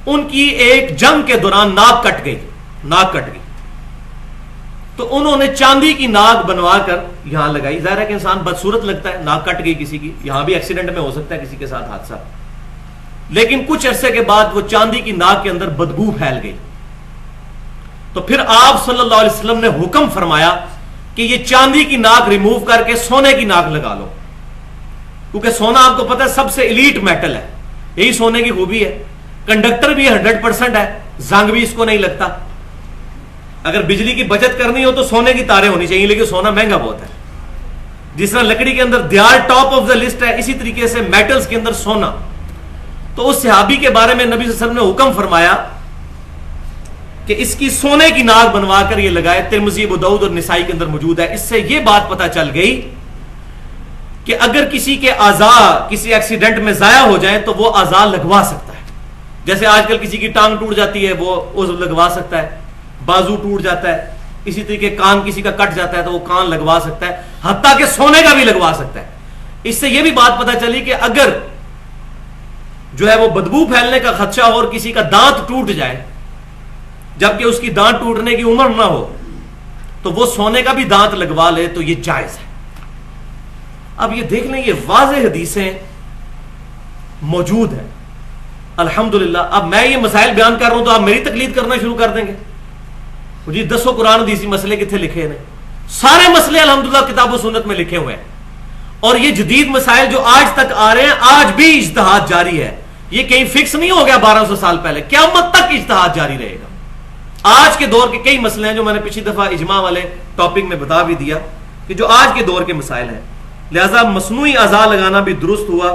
ان کی ایک جنگ کے دوران ناک کٹ گئی, تو انہوں نے چاندی کی ناک بنوا کر یہاں لگائی. ظاہر ہے کہ انسان بدصورت لگتا ہے, ناک کٹ گئی کسی کی, یہاں بھی ایکسیڈنٹ میں ہو سکتا ہے کسی کے ساتھ حادثہ, لیکن کچھ عرصے کے بعد وہ چاندی کی ناک کے اندر بدبو پھیل گئی. تو پھر آپ صلی اللہ علیہ وسلم نے حکم فرمایا کہ یہ چاندی کی ناک ریموو کر کے سونے کی ناک لگا لو, کیونکہ سونا آپ کو پتا ہے سب سے ایلیٹ میٹل ہے, یہی سونے کی خوبی ہے. کنڈکٹر بھی 100% ہے, زنگ بھی اس کو نہیں لگتا. اگر بجلی کی بچت کرنی ہو تو سونے کی تاریں ہونی چاہیے, لیکن سونا مہنگا بہت ہے. جس طرح لکڑی کے اندر دیار ٹاپ آف دا لسٹ ہے, اسی طریقے سے میٹلز کے اندر سونا. تو اس صحابی کے بارے میں نبی صلی اللہ علیہ وسلم نے حکم فرمایا کہ اس کی سونے کی ناک بنوا کر یہ لگائے. ترمذی, ابو داؤد اور نسائی کے اندر موجود ہے. اس سے یہ بات پتہ چل گئی کہ اگر کسی کے اعضاء کسی ایکسیڈنٹ میں ضائع ہو جائیں تو وہ اعضاء لگوا سکتا ہے. جیسے آج کل کسی کی ٹانگ ٹوٹ جاتی ہے وہ عضو لگوا سکتا ہے, بازو ٹوٹ جاتا ہے, اسی طریقے کان کسی کا کٹ جاتا ہے تو وہ کان لگوا سکتا ہے, حتیٰ کہ سونے کا بھی لگوا سکتا ہے. اس سے یہ بھی بات پتہ چلی کہ اگر جو ہے وہ بدبو پھیلنے کا خدشہ ہو اور کسی کا دانت ٹوٹ جائے جبکہ اس کی دانت ٹوٹنے کی عمر نہ ہو تو وہ سونے کا بھی دانت لگوا لے تو یہ جائز ہے. اب یہ دیکھ لیں, یہ واضح حدیثیں موجود ہیں الحمدللہ. اب میں یہ مسائل بیان کر رہا ہوں تو آپ میری تقلید کرنا شروع کر دیں گے, جی 10 قرآن حدیثی مسئلے کتنے لکھے ہیں؟ سارے مسئلے الحمدللہ کتاب و سنت میں لکھے ہوئے ہیں. اور یہ جدید مسائل جو آج تک آ رہے ہیں آج بھی اجتہاد جاری ہے, یہ کہیں فکس نہیں ہو گیا 1200 سال پہلے, قیامت تک اجتہاد جاری رہے گا. آج کے دور کے کئی مسئلے ہیں جو میں نے پچھلی دفعہ اجماع والے ٹاپک میں بتا بھی دیا کہ جو آج کے دور کے مسائل ہیں، لہذا مصنوعی اعضاء لگانا بھی درست ہوا۔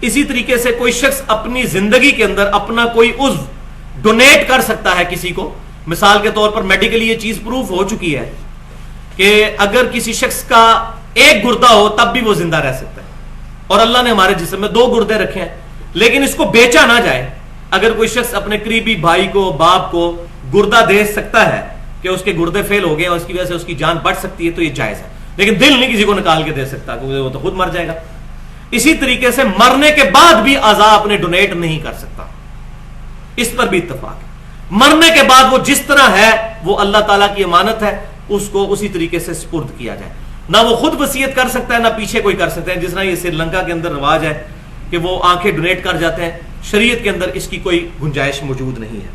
اسی طریقے سے کوئی شخص اپنی زندگی کے اندر اپنا کوئی عضو ڈونیٹ کر سکتا ہے کسی کو۔ مثال کے طور پر میڈیکلی یہ چیز پروف ہو چکی ہے کہ اگر کسی شخص کا ایک گردہ ہو تب بھی وہ زندہ رہ سکتا ہے، اور اللہ نے ہمارے جسم میں 2 گردے رکھے ہیں، لیکن اس کو بیچا نہ جائے۔ اگر کوئی شخص اپنے قریبی بھائی کو، باپ کو گردہ دے سکتا ہے کہ اس کے گردے فیل ہو گئے اور اس کی وجہ سے اس کی جان بچ سکتی ہے تو یہ جائز ہے، لیکن دل نہیں کسی کو نکال کے دے سکتا کیونکہ وہ تو خود مر جائے گا۔ اسی طریقے سے مرنے کے بعد بھی اعضاء اپنے ڈونیٹ نہیں کر سکتا، اس پر بھی اتفاق ہے۔ مرنے کے بعد وہ جس طرح ہے وہ اللہ تعالیٰ کی امانت ہے، اس کو اسی طریقے سے سپرد کیا جائے۔ نہ وہ خود وصیت کر سکتا ہے نہ پیچھے کوئی کر سکتا ہے، جس طرح یہ سری لنکا کے اندر رواج ہے کہ وہ آنکھیں ڈونیٹ کر جاتے ہیں، شریعت کے اندر اس کی کوئی گنجائش موجود نہیں ہے۔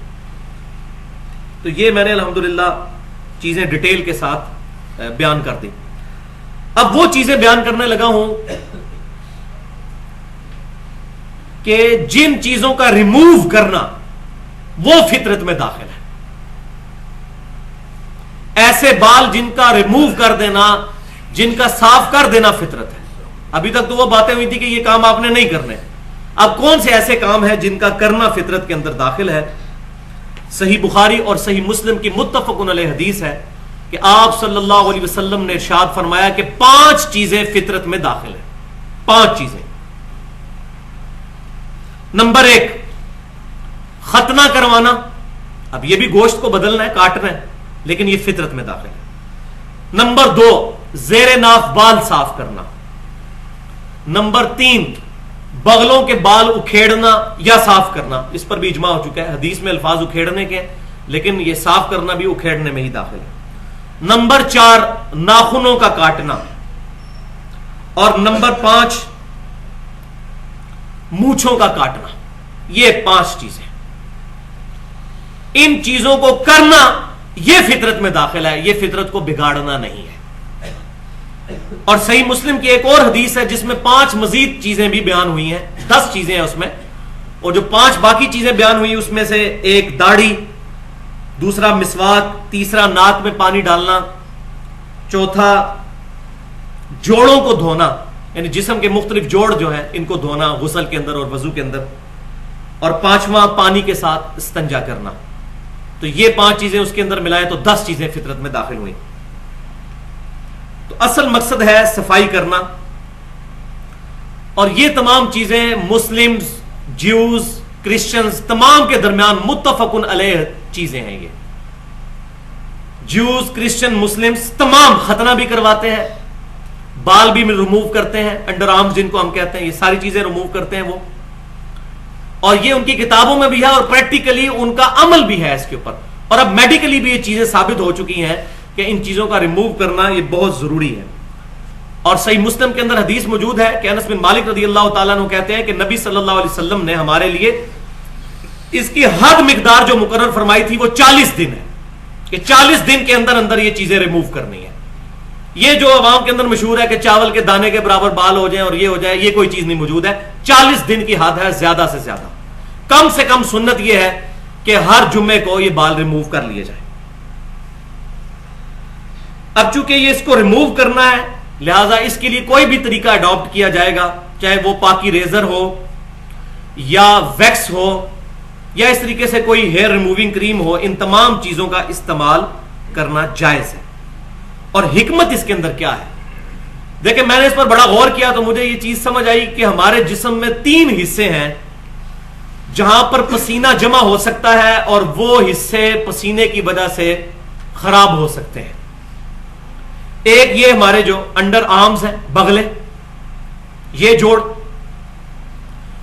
تو یہ میں نے الحمدللہ چیزیں ڈیٹیل کے ساتھ بیان کر دی۔ اب وہ چیزیں بیان کرنے لگا ہوں کہ جن چیزوں کا ریموو کرنا وہ فطرت میں داخل ہے۔ ایسے بال جن کا ریموو کر دینا، جن کا صاف کر دینا فطرت ہے۔ ابھی تک تو وہ باتیں ہوئی تھی کہ یہ کام آپ نے نہیں کرنے، اب کون سے ایسے کام ہیں جن کا کرنا فطرت کے اندر داخل ہے؟ صحیح بخاری اور صحیح مسلم کی متفق علیہ حدیث ہے کہ آپ صلی اللہ علیہ وسلم نے ارشاد فرمایا کہ 5 چیزیں فطرت میں داخل ہیں۔ 5 چیزیں۔ نمبر 1، ختنہ کروانا۔ اب یہ بھی گوشت کو بدلنا ہے، کاٹنا ہے، لیکن یہ فطرت میں داخل ہے۔ نمبر 2، زیر ناف بال صاف کرنا۔ نمبر 3، بغلوں کے بال اکھیڑنا یا صاف کرنا، اس پر بھی اجماع ہو چکا ہے، حدیث میں الفاظ اکھیڑنے کے، لیکن یہ صاف کرنا بھی اکھیڑنے میں ہی داخل ہے۔ نمبر 4، ناخنوں کا کاٹنا، اور نمبر 5، مونچھوں کا کاٹنا۔ یہ 5 چیزیں، ان چیزوں کو کرنا یہ فطرت میں داخل ہے، یہ فطرت کو بگاڑنا نہیں ہے۔ اور صحیح مسلم کی ایک اور حدیث ہے جس میں 5 مزید چیزیں بھی بیان ہوئی ہیں، 10 چیزیں ہیں اس میں، اور جو 5 باقی چیزیں بیان ہوئی اس میں سے ایک داڑھی، دوسرا مسواک، تیسرا ناک میں پانی ڈالنا، چوتھا جوڑوں کو دھونا، یعنی جسم کے مختلف جوڑ جو ہیں ان کو دھونا غسل کے اندر اور وضو کے اندر، اور 5واں پانی کے ساتھ استنجا کرنا۔ تو یہ 5 چیزیں اس کے اندر ملائیں تو 10 چیزیں فطرت میں داخل ہوئیں۔ تو اصل مقصد ہے صفائی کرنا، اور یہ تمام چیزیں مسلمز، جیوز، کرسچنز تمام کے درمیان متفقن علیہ چیزیں ہیں۔ یہ جیوز، کرسچن، مسلمز تمام ختنہ بھی کرواتے ہیں، بال بھی ریموو کرتے ہیں، انڈر آرمز جن کو ہم کہتے ہیں، یہ ساری چیزیں ریموو کرتے ہیں وہ، اور یہ ان کی کتابوں میں بھی ہے اور پریکٹیکلی ان کا عمل بھی ہے اس کے اوپر، اور اب میڈیکلی بھی یہ چیزیں ثابت ہو چکی ہیں کہ ان چیزوں کا ریموو کرنا یہ بہت ضروری ہے۔ اور صحیح مسلم کے اندر حدیث موجود ہے کہ انس بن مالک رضی اللہ تعالیٰ عنہ کہتے ہیں کہ نبی صلی اللہ علیہ وسلم نے ہمارے لیے اس کی حد مقدار جو مقرر فرمائی تھی وہ 40 دن ہے، کہ 40 دن کے اندر اندر یہ چیزیں ریموو کرنی ہے۔ یہ جو عوام کے اندر مشہور ہے کہ چاول کے دانے کے برابر بال ہو جائیں اور یہ ہو جائے، یہ کوئی چیز نہیں موجود ہے۔ 40 دن کی حد ہے زیادہ سے زیادہ، کم سے کم سنت یہ ہے کہ ہر جمعے کو یہ بال ریموو کر لیے جائیں۔ اب چونکہ یہ اس کو ریموو کرنا ہے لہذا اس کے لیے کوئی بھی طریقہ اڈاپٹ کیا جائے گا، چاہے وہ پاکی ریزر ہو یا ویکس ہو یا اس طریقے سے کوئی ہیئر ریموونگ کریم ہو، ان تمام چیزوں کا استعمال کرنا جائز ہے۔ اور حکمت اس کے اندر کیا ہے؟ دیکھیں میں نے اس پر بڑا غور کیا تو مجھے یہ چیز سمجھ آئی کہ ہمارے جسم میں 3 حصے ہیں جہاں پر پسینہ جمع ہو سکتا ہے اور وہ حصے پسینے کی وجہ سے خراب ہو سکتے ہیں۔ ایک یہ ہمارے جو انڈر آرمز ہیں، بغلے، یہ جوڑ،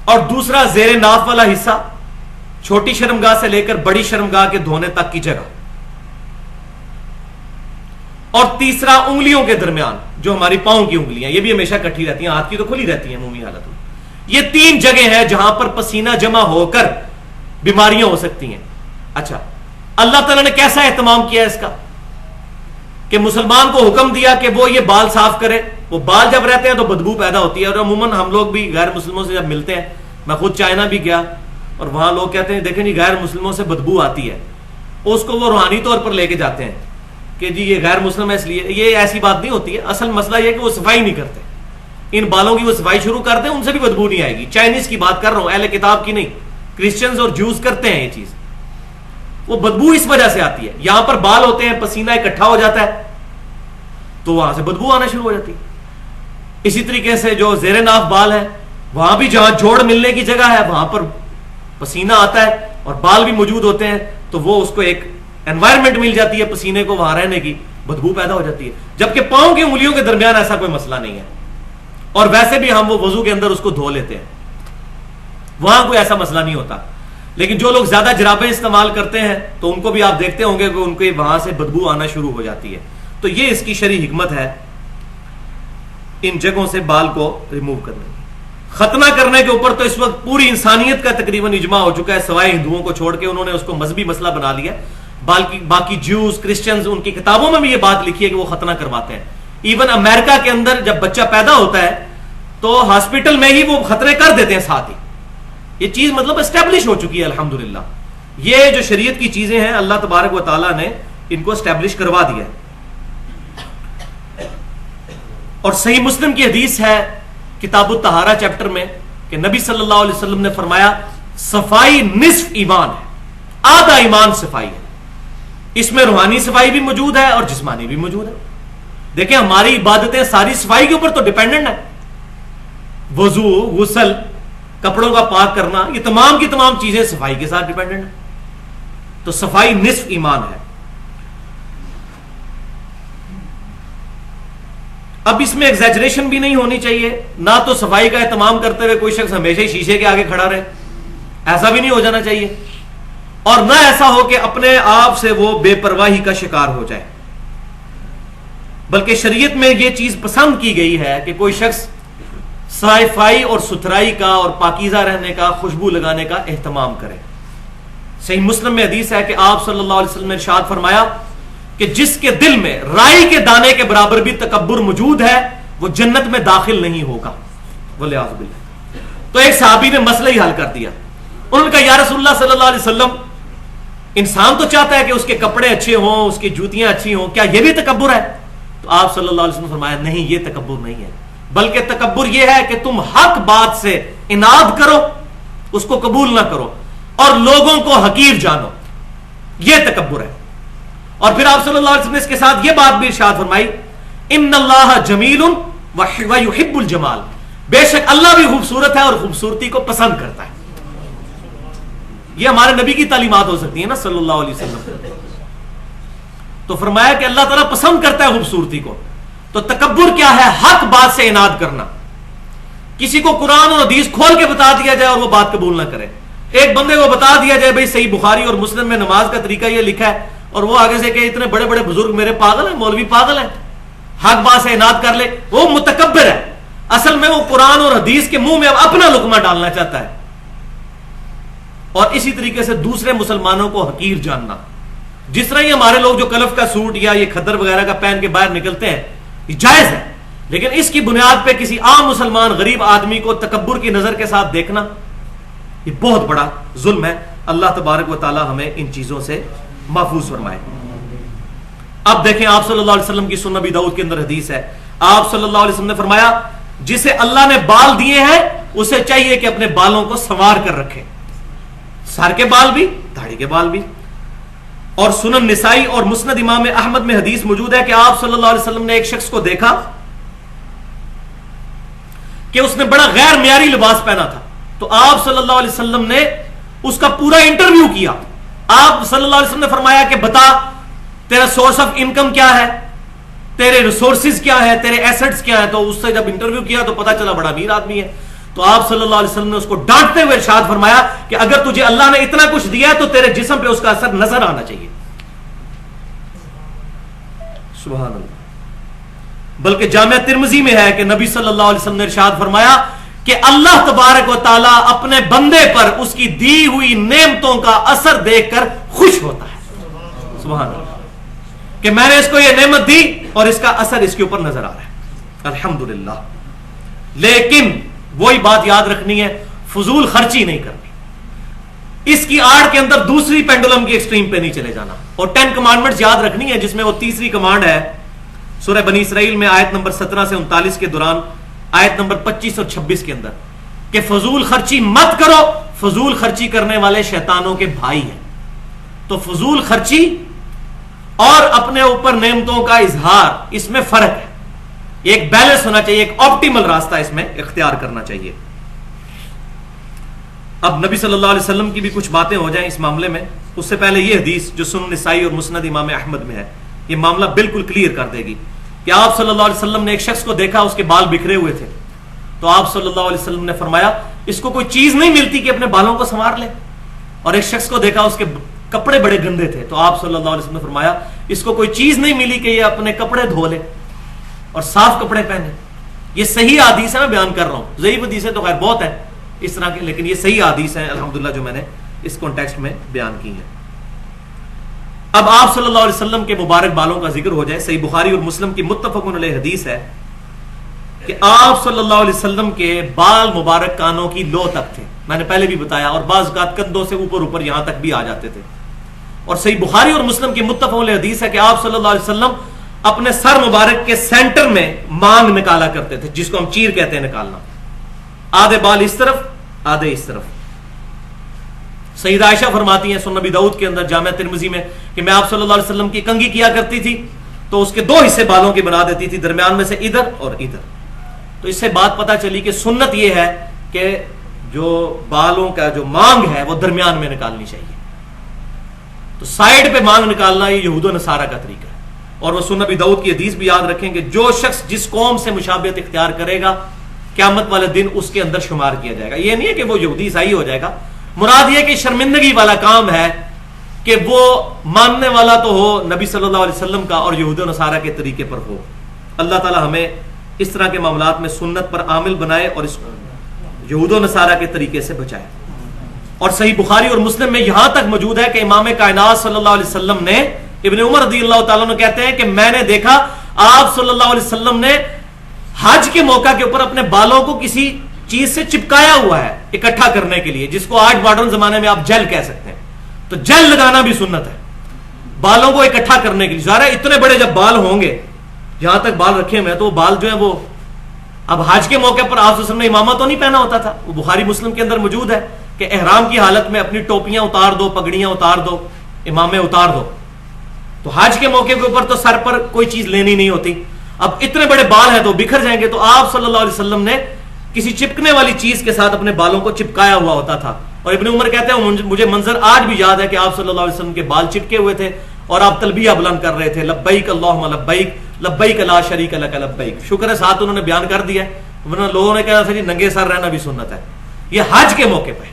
اور دوسرا زیر ناف والا حصہ، چھوٹی شرمگاہ سے لے کر بڑی شرمگاہ کے دھونے تک کی جگہ، اور تیسرا انگلیوں کے درمیان جو ہماری پاؤں کی انگلیاں، یہ بھی ہمیشہ کٹھی رہتی ہیں، ہاتھ کی تو کھلی رہتی ہیں عمومی حالت میں۔ یہ 3 جگہیں ہیں جہاں پر پسینہ جمع ہو کر بیماریاں ہو سکتی ہیں۔ اچھا، اللہ تعالیٰ نے کیسا اہتمام کیا اس کا کہ مسلمان کو حکم دیا کہ وہ یہ بال صاف کرے۔ وہ بال جب رہتے ہیں تو بدبو پیدا ہوتی ہے، اور عموماً ہم لوگ بھی غیر مسلموں سے جب ملتے ہیں، میں خود چائنا بھی گیا اور وہاں لوگ کہتے ہیں دیکھیں جی غیر مسلموں سے بدبو آتی ہے، اس کو وہ روحانی طور پر لے کے جاتے ہیں کہ جی یہ غیر مسلم ہے اس لیے. یہ ایسی بات نہیں ہوتی ہے. اصل مسئلہ یہ کہ وہ صفائی نہیں کرتے. ان بالوں کی وہ صفائی شروع کر دیں ان سے بھی بدبو نہیں آئے گی. چائنیز کی بات کر رہا ہوں, اہل کتاب کی نہیں. کرسچنز اور جوز کرتے ہیں یہ چیز, وہ بدبو اس وجہ سے آتی ہے. یہاں پر بال ہوتے ہیں, پسینہ اکٹھا ہو جاتا ہے تو وہاں سے بدبو آنا شروع ہو جاتی ہے. اسی طریقے سے جو زیر ناف بال ہے, وہاں بھی جہاں جوڑ ملنے کی جگہ ہے وہاں پر پسینہ آتا ہے اور بال بھی موجود ہوتے ہیں, تو وہ اس کو ایک انوائرمنٹ مل جاتی ہے پسینے کو وہاں رہنے کی, بدبو پیدا ہو جاتی ہے. جبکہ پاؤں کی انگلیوں کے درمیان ایسا کوئی مسئلہ نہیں ہے, اور ویسے بھی ہم وہ وضو کے اندر اس کو دھو لیتے ہیں, وہاں کوئی ایسا مسئلہ نہیں ہوتا. لیکن جو لوگ زیادہ جرابیں استعمال کرتے ہیں تو ان کو بھی آپ دیکھتے ہوں گے کہ ان کے وہاں سے بدبو آنا شروع ہو جاتی ہے. تو یہ اس کی شرعی حکمت ہے ان جگہوں سے بال کو ریموو کرنے کی. ختنہ کرنے کے اوپر تو اس وقت پوری انسانیت کا تقریباً اجماع ہو چکا ہے, سوائے ہندوؤں کو چھوڑ کے. انہوں نے اس کو مذہبی مسئلہ بنا لیا. باقی جوز, کرسچنز, ان کی کتابوں میں بھی یہ بات لکھی ہے کہ وہ ختنہ کرواتے ہیں. ایون امریکہ کے اندر جب بچہ پیدا ہوتا ہے تو ہاسپٹل میں ہی وہ ختنے کر دیتے ہیں ساتھ ہی. یہ چیز مطلب اسٹیبلش ہو چکی ہے الحمدللہ. یہ جو شریعت کی چیزیں ہیں اللہ تبارک و تعالیٰ نے ان کو اسٹیبلش کروا دیا ہے. اور صحیح مسلم کی حدیث ہے کتاب الطہارہ چیپٹر میں کہ نبی صلی اللہ علیہ وسلم نے فرمایا صفائی نصف ایمان ہے, آدھا ایمان صفائی ہے. اس میں روحانی صفائی بھی موجود ہے اور جسمانی بھی موجود ہے. دیکھیں ہماری عبادتیں ساری صفائی کے اوپر تو ڈیپینڈنٹ ہیں. وضو, غسل, کپڑوں کا پاک کرنا, یہ تمام کی تمام چیزیں صفائی کے ساتھ ڈیپینڈنٹ ہیں. تو صفائی نصف ایمان ہے. اب اس میں ایگزیجریشن بھی نہیں ہونی چاہیے. نہ تو صفائی کا اہتمام کرتے ہوئے کوئی شخص ہمیشہ ہی شیشے کے آگے کھڑا رہے, ایسا بھی نہیں ہو جانا چاہیے. اور نہ ایسا ہو کہ اپنے آپ سے وہ بے پرواہی کا شکار ہو جائے. بلکہ شریعت میں یہ چیز پسند کی گئی ہے کہ کوئی شخص صفائی اور ستھرائی کا اور پاکیزہ رہنے کا, خوشبو لگانے کا اہتمام کرے. صحیح مسلم میں حدیث ہے کہ آپ صلی اللہ علیہ وسلم نے ارشاد فرمایا کہ جس کے دل میں رائی کے دانے کے برابر بھی تکبر موجود ہے وہ جنت میں داخل نہیں ہوگا. والعیاذ باللہ. تو ایک صحابی نے مسئلہ ہی حل کر دیا. انہوں نے کہا یا رسول اللہ صلی اللہ علیہ وسلم, انسان تو چاہتا ہے کہ اس کے کپڑے اچھے ہوں, اس کی جوتیاں اچھی ہوں, کیا یہ بھی تکبر ہے؟ تو آپ صلی اللہ علیہ وسلم نے فرمایا نہیں, یہ تکبر نہیں ہے, بلکہ تکبر یہ ہے کہ تم حق بات سے اناد کرو, اس کو قبول نہ کرو اور لوگوں کو حقیر جانو, یہ تکبر ہے. اور پھر آپ صلی اللہ علیہ وسلم نے اس کے ساتھ یہ بات بھی ارشاد فرمائی ان اللہ جمیل ویحب الجمال, بے شک اللہ بھی خوبصورت ہے اور خوبصورتی کو پسند کرتا ہے. یہ ہمارے نبی کی تعلیمات ہو سکتی ہیں نا صلی اللہ علیہ وسلم. تو فرمایا کہ اللہ تعالیٰ پسند کرتا ہے خوبصورتی کو. تو تکبر کیا ہے؟ حق بات سے اناد کرنا. کسی کو قرآن اور حدیث کھول کے بتا دیا جائے اور وہ بات قبول نہ کرے. ایک بندے کو بتا دیا جائے بھائی صحیح بخاری اور مسلم میں نماز کا طریقہ یہ لکھا ہے, اور وہ آگے سے کہ اتنے بڑے بڑے بزرگ میرے پاگل ہیں, مولوی پاگل ہیں, حق بات سے اناد کر لے, وہ متکبر ہے. اصل میں وہ قرآن اور حدیث کے منہ میں اب اپنا لقمہ ڈالنا چاہتا ہے. اور اسی طریقے سے دوسرے مسلمانوں کو حقیر جاننا. جس طرح یہ ہمارے لوگ جو کلف کا سوٹ یا یہ خدر وغیرہ کا پہن کے باہر نکلتے ہیں, یہ جائز ہے, لیکن اس کی بنیاد پہ کسی عام مسلمان غریب آدمی کو تکبر کی نظر کے ساتھ دیکھنا یہ بہت بڑا ظلم ہے. اللہ تبارک و تعالی ہمیں ان چیزوں سے محفوظ فرمائے. اب دیکھیں آپ صلی اللہ علیہ وسلم کی سنن ابی داؤد کے اندر حدیث ہے. آپ صلی اللہ علیہ وسلم نے فرمایا جسے اللہ نے بال دیے ہیں اسے چاہیے کہ اپنے بالوں کو سنوار کر رکھے, سر کے بال بھی, داڑھی کے بال بھی. اور سنن نسائی اور مسند امام احمد میں حدیث موجود ہے کہ آپ صلی اللہ علیہ وسلم نے ایک شخص کو دیکھا کہ اس نے بڑا غیر معیاری لباس پہنا تھا. تو آپ صلی اللہ علیہ وسلم نے اس کا پورا انٹرویو کیا. آپ صلی اللہ علیہ وسلم نے فرمایا کہ بتا تیرا سورس آف انکم کیا ہے, تیرے ریسورسز کیا ہے, تیرے ایسٹس کیا ہے. تو اس سے جب انٹرویو کیا تو پتا چلا بڑا امیر آدمی ہے. تو آپ صلی اللہ علیہ وسلم نے اس کو ڈانٹتے ہوئے ارشاد فرمایا کہ اگر تجھے اللہ نے اتنا کچھ دیا ہے تو تیرے جسم پہ اس کا اثر نظر آنا چاہیے. سبحان اللہ. بلکہ جامعہ ترمذی میں ہے کہ نبی صلی اللہ علیہ وسلم نے ارشاد فرمایا کہ اللہ تبارک و تعالی اپنے بندے پر اس کی دی ہوئی نعمتوں کا اثر دیکھ کر خوش ہوتا ہے. سبحان اللہ. کہ میں نے اس کو یہ نعمت دی اور اس کا اثر اس کے اوپر نظر آ رہا ہے, الحمدللہ. لیکن وہی بات یاد رکھنی ہے, فضول خرچی نہیں کرنی. اس کی آڑ کے اندر دوسری پینڈولم کی ایکسٹریم پہ نہیں چلے جانا. اور 10 کمانڈمنٹس یاد رکھنی ہے، جس میں وہ تیسری کمانڈ ہے سورہ بنی اسرائیل میں آیت نمبر 17 سے 39 کے دوران، آیت نمبر 25 اور 26 کے اندر، کہ فضول خرچی مت کرو، فضول خرچی کرنے والے شیطانوں کے بھائی ہیں. تو فضول خرچی اور اپنے اوپر نعمتوں کا اظہار، اس میں فرق ہے. ایک بیلنس ہونا چاہیے، ایک آپٹیمل راستہ اس میں اختیار کرنا چاہیے. اب نبی صلی اللہ علیہ وسلم کی بھی کچھ باتیں ہو جائیں اس معاملے میں. اس سے پہلے یہ حدیث جو سنن نسائی اور مسند امام احمد میں ہے، یہ معاملہ بالکل کلیئر کر دے گی کہ آپ صلی اللہ علیہ وسلم نے ایک شخص کو دیکھا، اس کے بال بکھرے ہوئے تھے. تو آپ صلی اللہ علیہ وسلم نے فرمایا اس کو کوئی چیز نہیں ملتی کہ اپنے بالوں کو سنوار لے. اور ایک شخص کو دیکھا، اس کے کپڑے بڑے گندے تھے. تو آپ صلی اللہ علیہ وسلم نے فرمایا اس کو کوئی چیز نہیں ملی کہ یہ اپنے کپڑے دھو لے اور صاف کپڑے پہنے. یہ صحیح حدیث ہے، میں بیان کر رہا ہوں. ضعیف حدیثیں تو خیر بہت ہیں اس طرح کے، لیکن یہ صحیح حدیث ہیں الحمدللہ جو میں نے اس کانٹیکسٹ میں بیان کی ہیں. اب آپ صلی اللہ علیہ وسلم کے مبارک بالوں کا ذکر ہو جائے. صحیح بخاری اور مسلم کی متفق علیہ حدیث ہے کہ آپ صلی اللہ علیہ وسلم کے بال مبارک کانوں کی لو تک تھے. میں نے پہلے بھی بتایا، اور بعض اوقات کندھوں سے اوپر یہاں تک بھی آ جاتے تھے. اور صحیح بخاری اور مسلم کی متفق علیہ حدیث ہے کہ آپ صلی اللہ علیہ وسلم اپنے سر مبارک کے سینٹر میں مانگ نکالا کرتے تھے، جس کو ہم چیر کہتے ہیں نکالنا. آدھے بال اس طرف، آدھے اس طرف. سیدہ عائشہ فرماتی ہیں سنن نبی داؤد کے اندر، جامع ترمذی میں، کہ میں آپ صلی اللہ علیہ وسلم کی کنگھی کیا کرتی تھی تو اس کے 2 حصے بالوں کے بنا دیتی تھی، درمیان میں سے ادھر اور ادھر. تو اس سے بات پتہ چلی کہ سنت یہ ہے کہ جو بالوں کا جو مانگ ہے وہ درمیان میں نکالنی چاہیے. تو سائیڈ پہ مانگ نکالنا یہ یہود و نصارہ کا طریقہ ہے. اور وہ سنن نبی داؤد کی حدیث بھی یاد رکھیں کہ جو شخص جس قوم سے مشابہت اختیار کرے گا قیامت والے دن اس کے اندر شمار کیا جائے گا. یہ نہیں ہے کہ وہ یہودی عیسائی ہو جائے گا، مراد یہ کہ شرمندگی والا کام ہے کہ وہ ماننے والا تو ہو نبی صلی اللہ علیہ وسلم کا اور یہود و نصارہ کے طریقے پر ہو. اللہ تعالی ہمیں اس طرح کے معاملات میں سنت پر عامل بنائے اور اس یہود و نصارہ کے طریقے سے بچائے. اور صحیح بخاری اور مسلم میں یہاں تک موجود ہے کہ امام کائنات صلی اللہ علیہ وسلم نے، ابن عمر رضی اللہ تعالیٰ عنہ کہتے ہیں کہ میں نے دیکھا آپ صلی اللہ علیہ وسلم نے حج کے موقع کے اوپر اپنے بالوں کو کسی چیز سے چپکایا ہوا ہے اکٹھا کرنے کے لیے، جس کو آج ماڈرن زمانے میں آپ جیل کہہ سکتے ہیں. تو جیل لگانا بھی سنت ہے بالوں کو اکٹھا کرنے کے لیے. ظاہر اتنے بڑے جب بال ہوں گے، جہاں تک بال رکھے ہوئے ہیں، تو وہ بال جو ہیں وہ اب حج کے موقع پر آپ صلی اللہ علیہ وسلم نے امامہ تو نہیں پہنا ہوتا تھا. وہ بخاری مسلم کے اندر موجود ہے کہ احرام کی حالت میں اپنی ٹوپیاں اتار دو، پگڑیاں اتار دو، امامے اتار دو. تو حج کے موقع کے اوپر تو سر پر کوئی چیز لینی نہیں ہوتی. اب اتنے بڑے بال ہیں تو بکھر جائیں گے. تو آپ صلی اللہ علیہ وسلم نے کسی چپکنے والی چیز کے ساتھ اپنے بالوں کو چپکایا ہوا ہوتا تھا. اور ابن عمر کہتے ہیں مجھے منظر آج بھی یاد ہے کہ آپ صلی اللہ علیہ وسلم کے بال چپکے ہوئے تھے اور آپ تلبیہ بلند کر رہے تھے، لبیک اللہم لبیک لبیک لا شریک لک لبیک. شکر ہے ساتھ انہوں نے بیان کر دیا، ورنہ لوگوں نے کہا تھا جی ننگے سر رہنا بھی سنت ہے. یہ حج کے موقع پہ،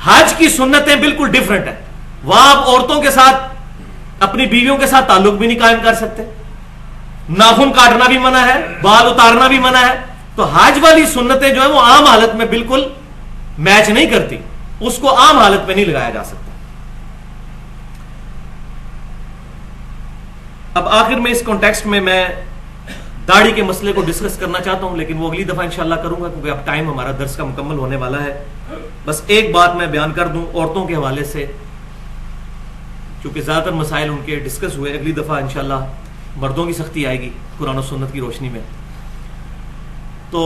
حج کی سنتیں بالکل ڈیفرنٹ ہیں. وہاں آپ عورتوں کے ساتھ، اپنی بیویوں کے ساتھ تعلق بھی نہیں قائم کر سکتے، ناخن کاٹنا بھی منع ہے، بال اتارنا بھی منع ہے. تو حج والی سنتیں جو ہیں وہ عام حالت میں بالکل میچ نہیں کرتی، اس کو عام حالت میں نہیں لگایا جا سکتا. اب آخر میں اس کانٹیکسٹ میں داڑھی کے مسئلے کو ڈسکس کرنا چاہتا ہوں، لیکن وہ اگلی دفعہ انشاءاللہ کروں گا کیونکہ اب ٹائم ہمارا درس کا مکمل ہونے والا ہے. بس ایک بات میں بیان کر دوں عورتوں کے حوالے سے، چونکہ زیادہ تر مسائل ان کے ڈسکس ہوئے. اگلی دفعہ انشاءاللہ مردوں کی سختی آئے گی قرآن و سنت کی روشنی میں. تو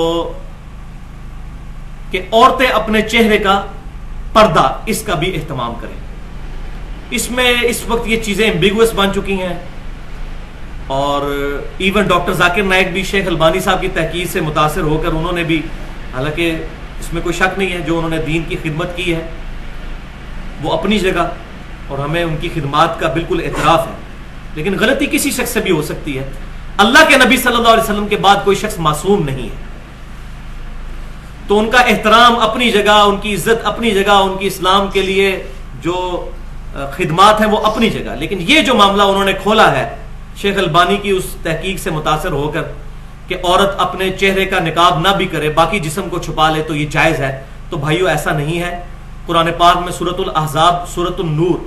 کہ عورتیں اپنے چہرے کا پردہ اس کا بھی اہتمام کریں. اس میں اس وقت یہ چیزیں ایمبیگوس بن چکی ہیں، اور ایون ڈاکٹر ذاکر نائک بھی شیخ البانی صاحب کی تحقیق سے متاثر ہو کر انہوں نے بھی، حالانکہ اس میں کوئی شک نہیں ہے جو انہوں نے دین کی خدمت کی ہے وہ اپنی جگہ اور ہمیں ان کی خدمات کا بالکل اعتراف ہے، لیکن غلطی کسی شخص سے بھی ہو سکتی ہے. اللہ کے نبی صلی اللہ علیہ وسلم کے بعد کوئی شخص معصوم نہیں ہے، تو ان کا احترام اپنی جگہ، ان کی عزت اپنی جگہ، ان کی اسلام کے لیے جو خدمات ہیں وہ اپنی جگہ. لیکن یہ جو معاملہ انہوں نے کھولا ہے شیخ البانی کی اس تحقیق سے متاثر ہو کر کہ عورت اپنے چہرے کا نقاب نہ بھی کرے باقی جسم کو چھپا لے تو یہ جائز ہے، تو بھائیو ایسا نہیں ہے. قرآن پاک میں سورۃ الاحزاب، سورۃ النور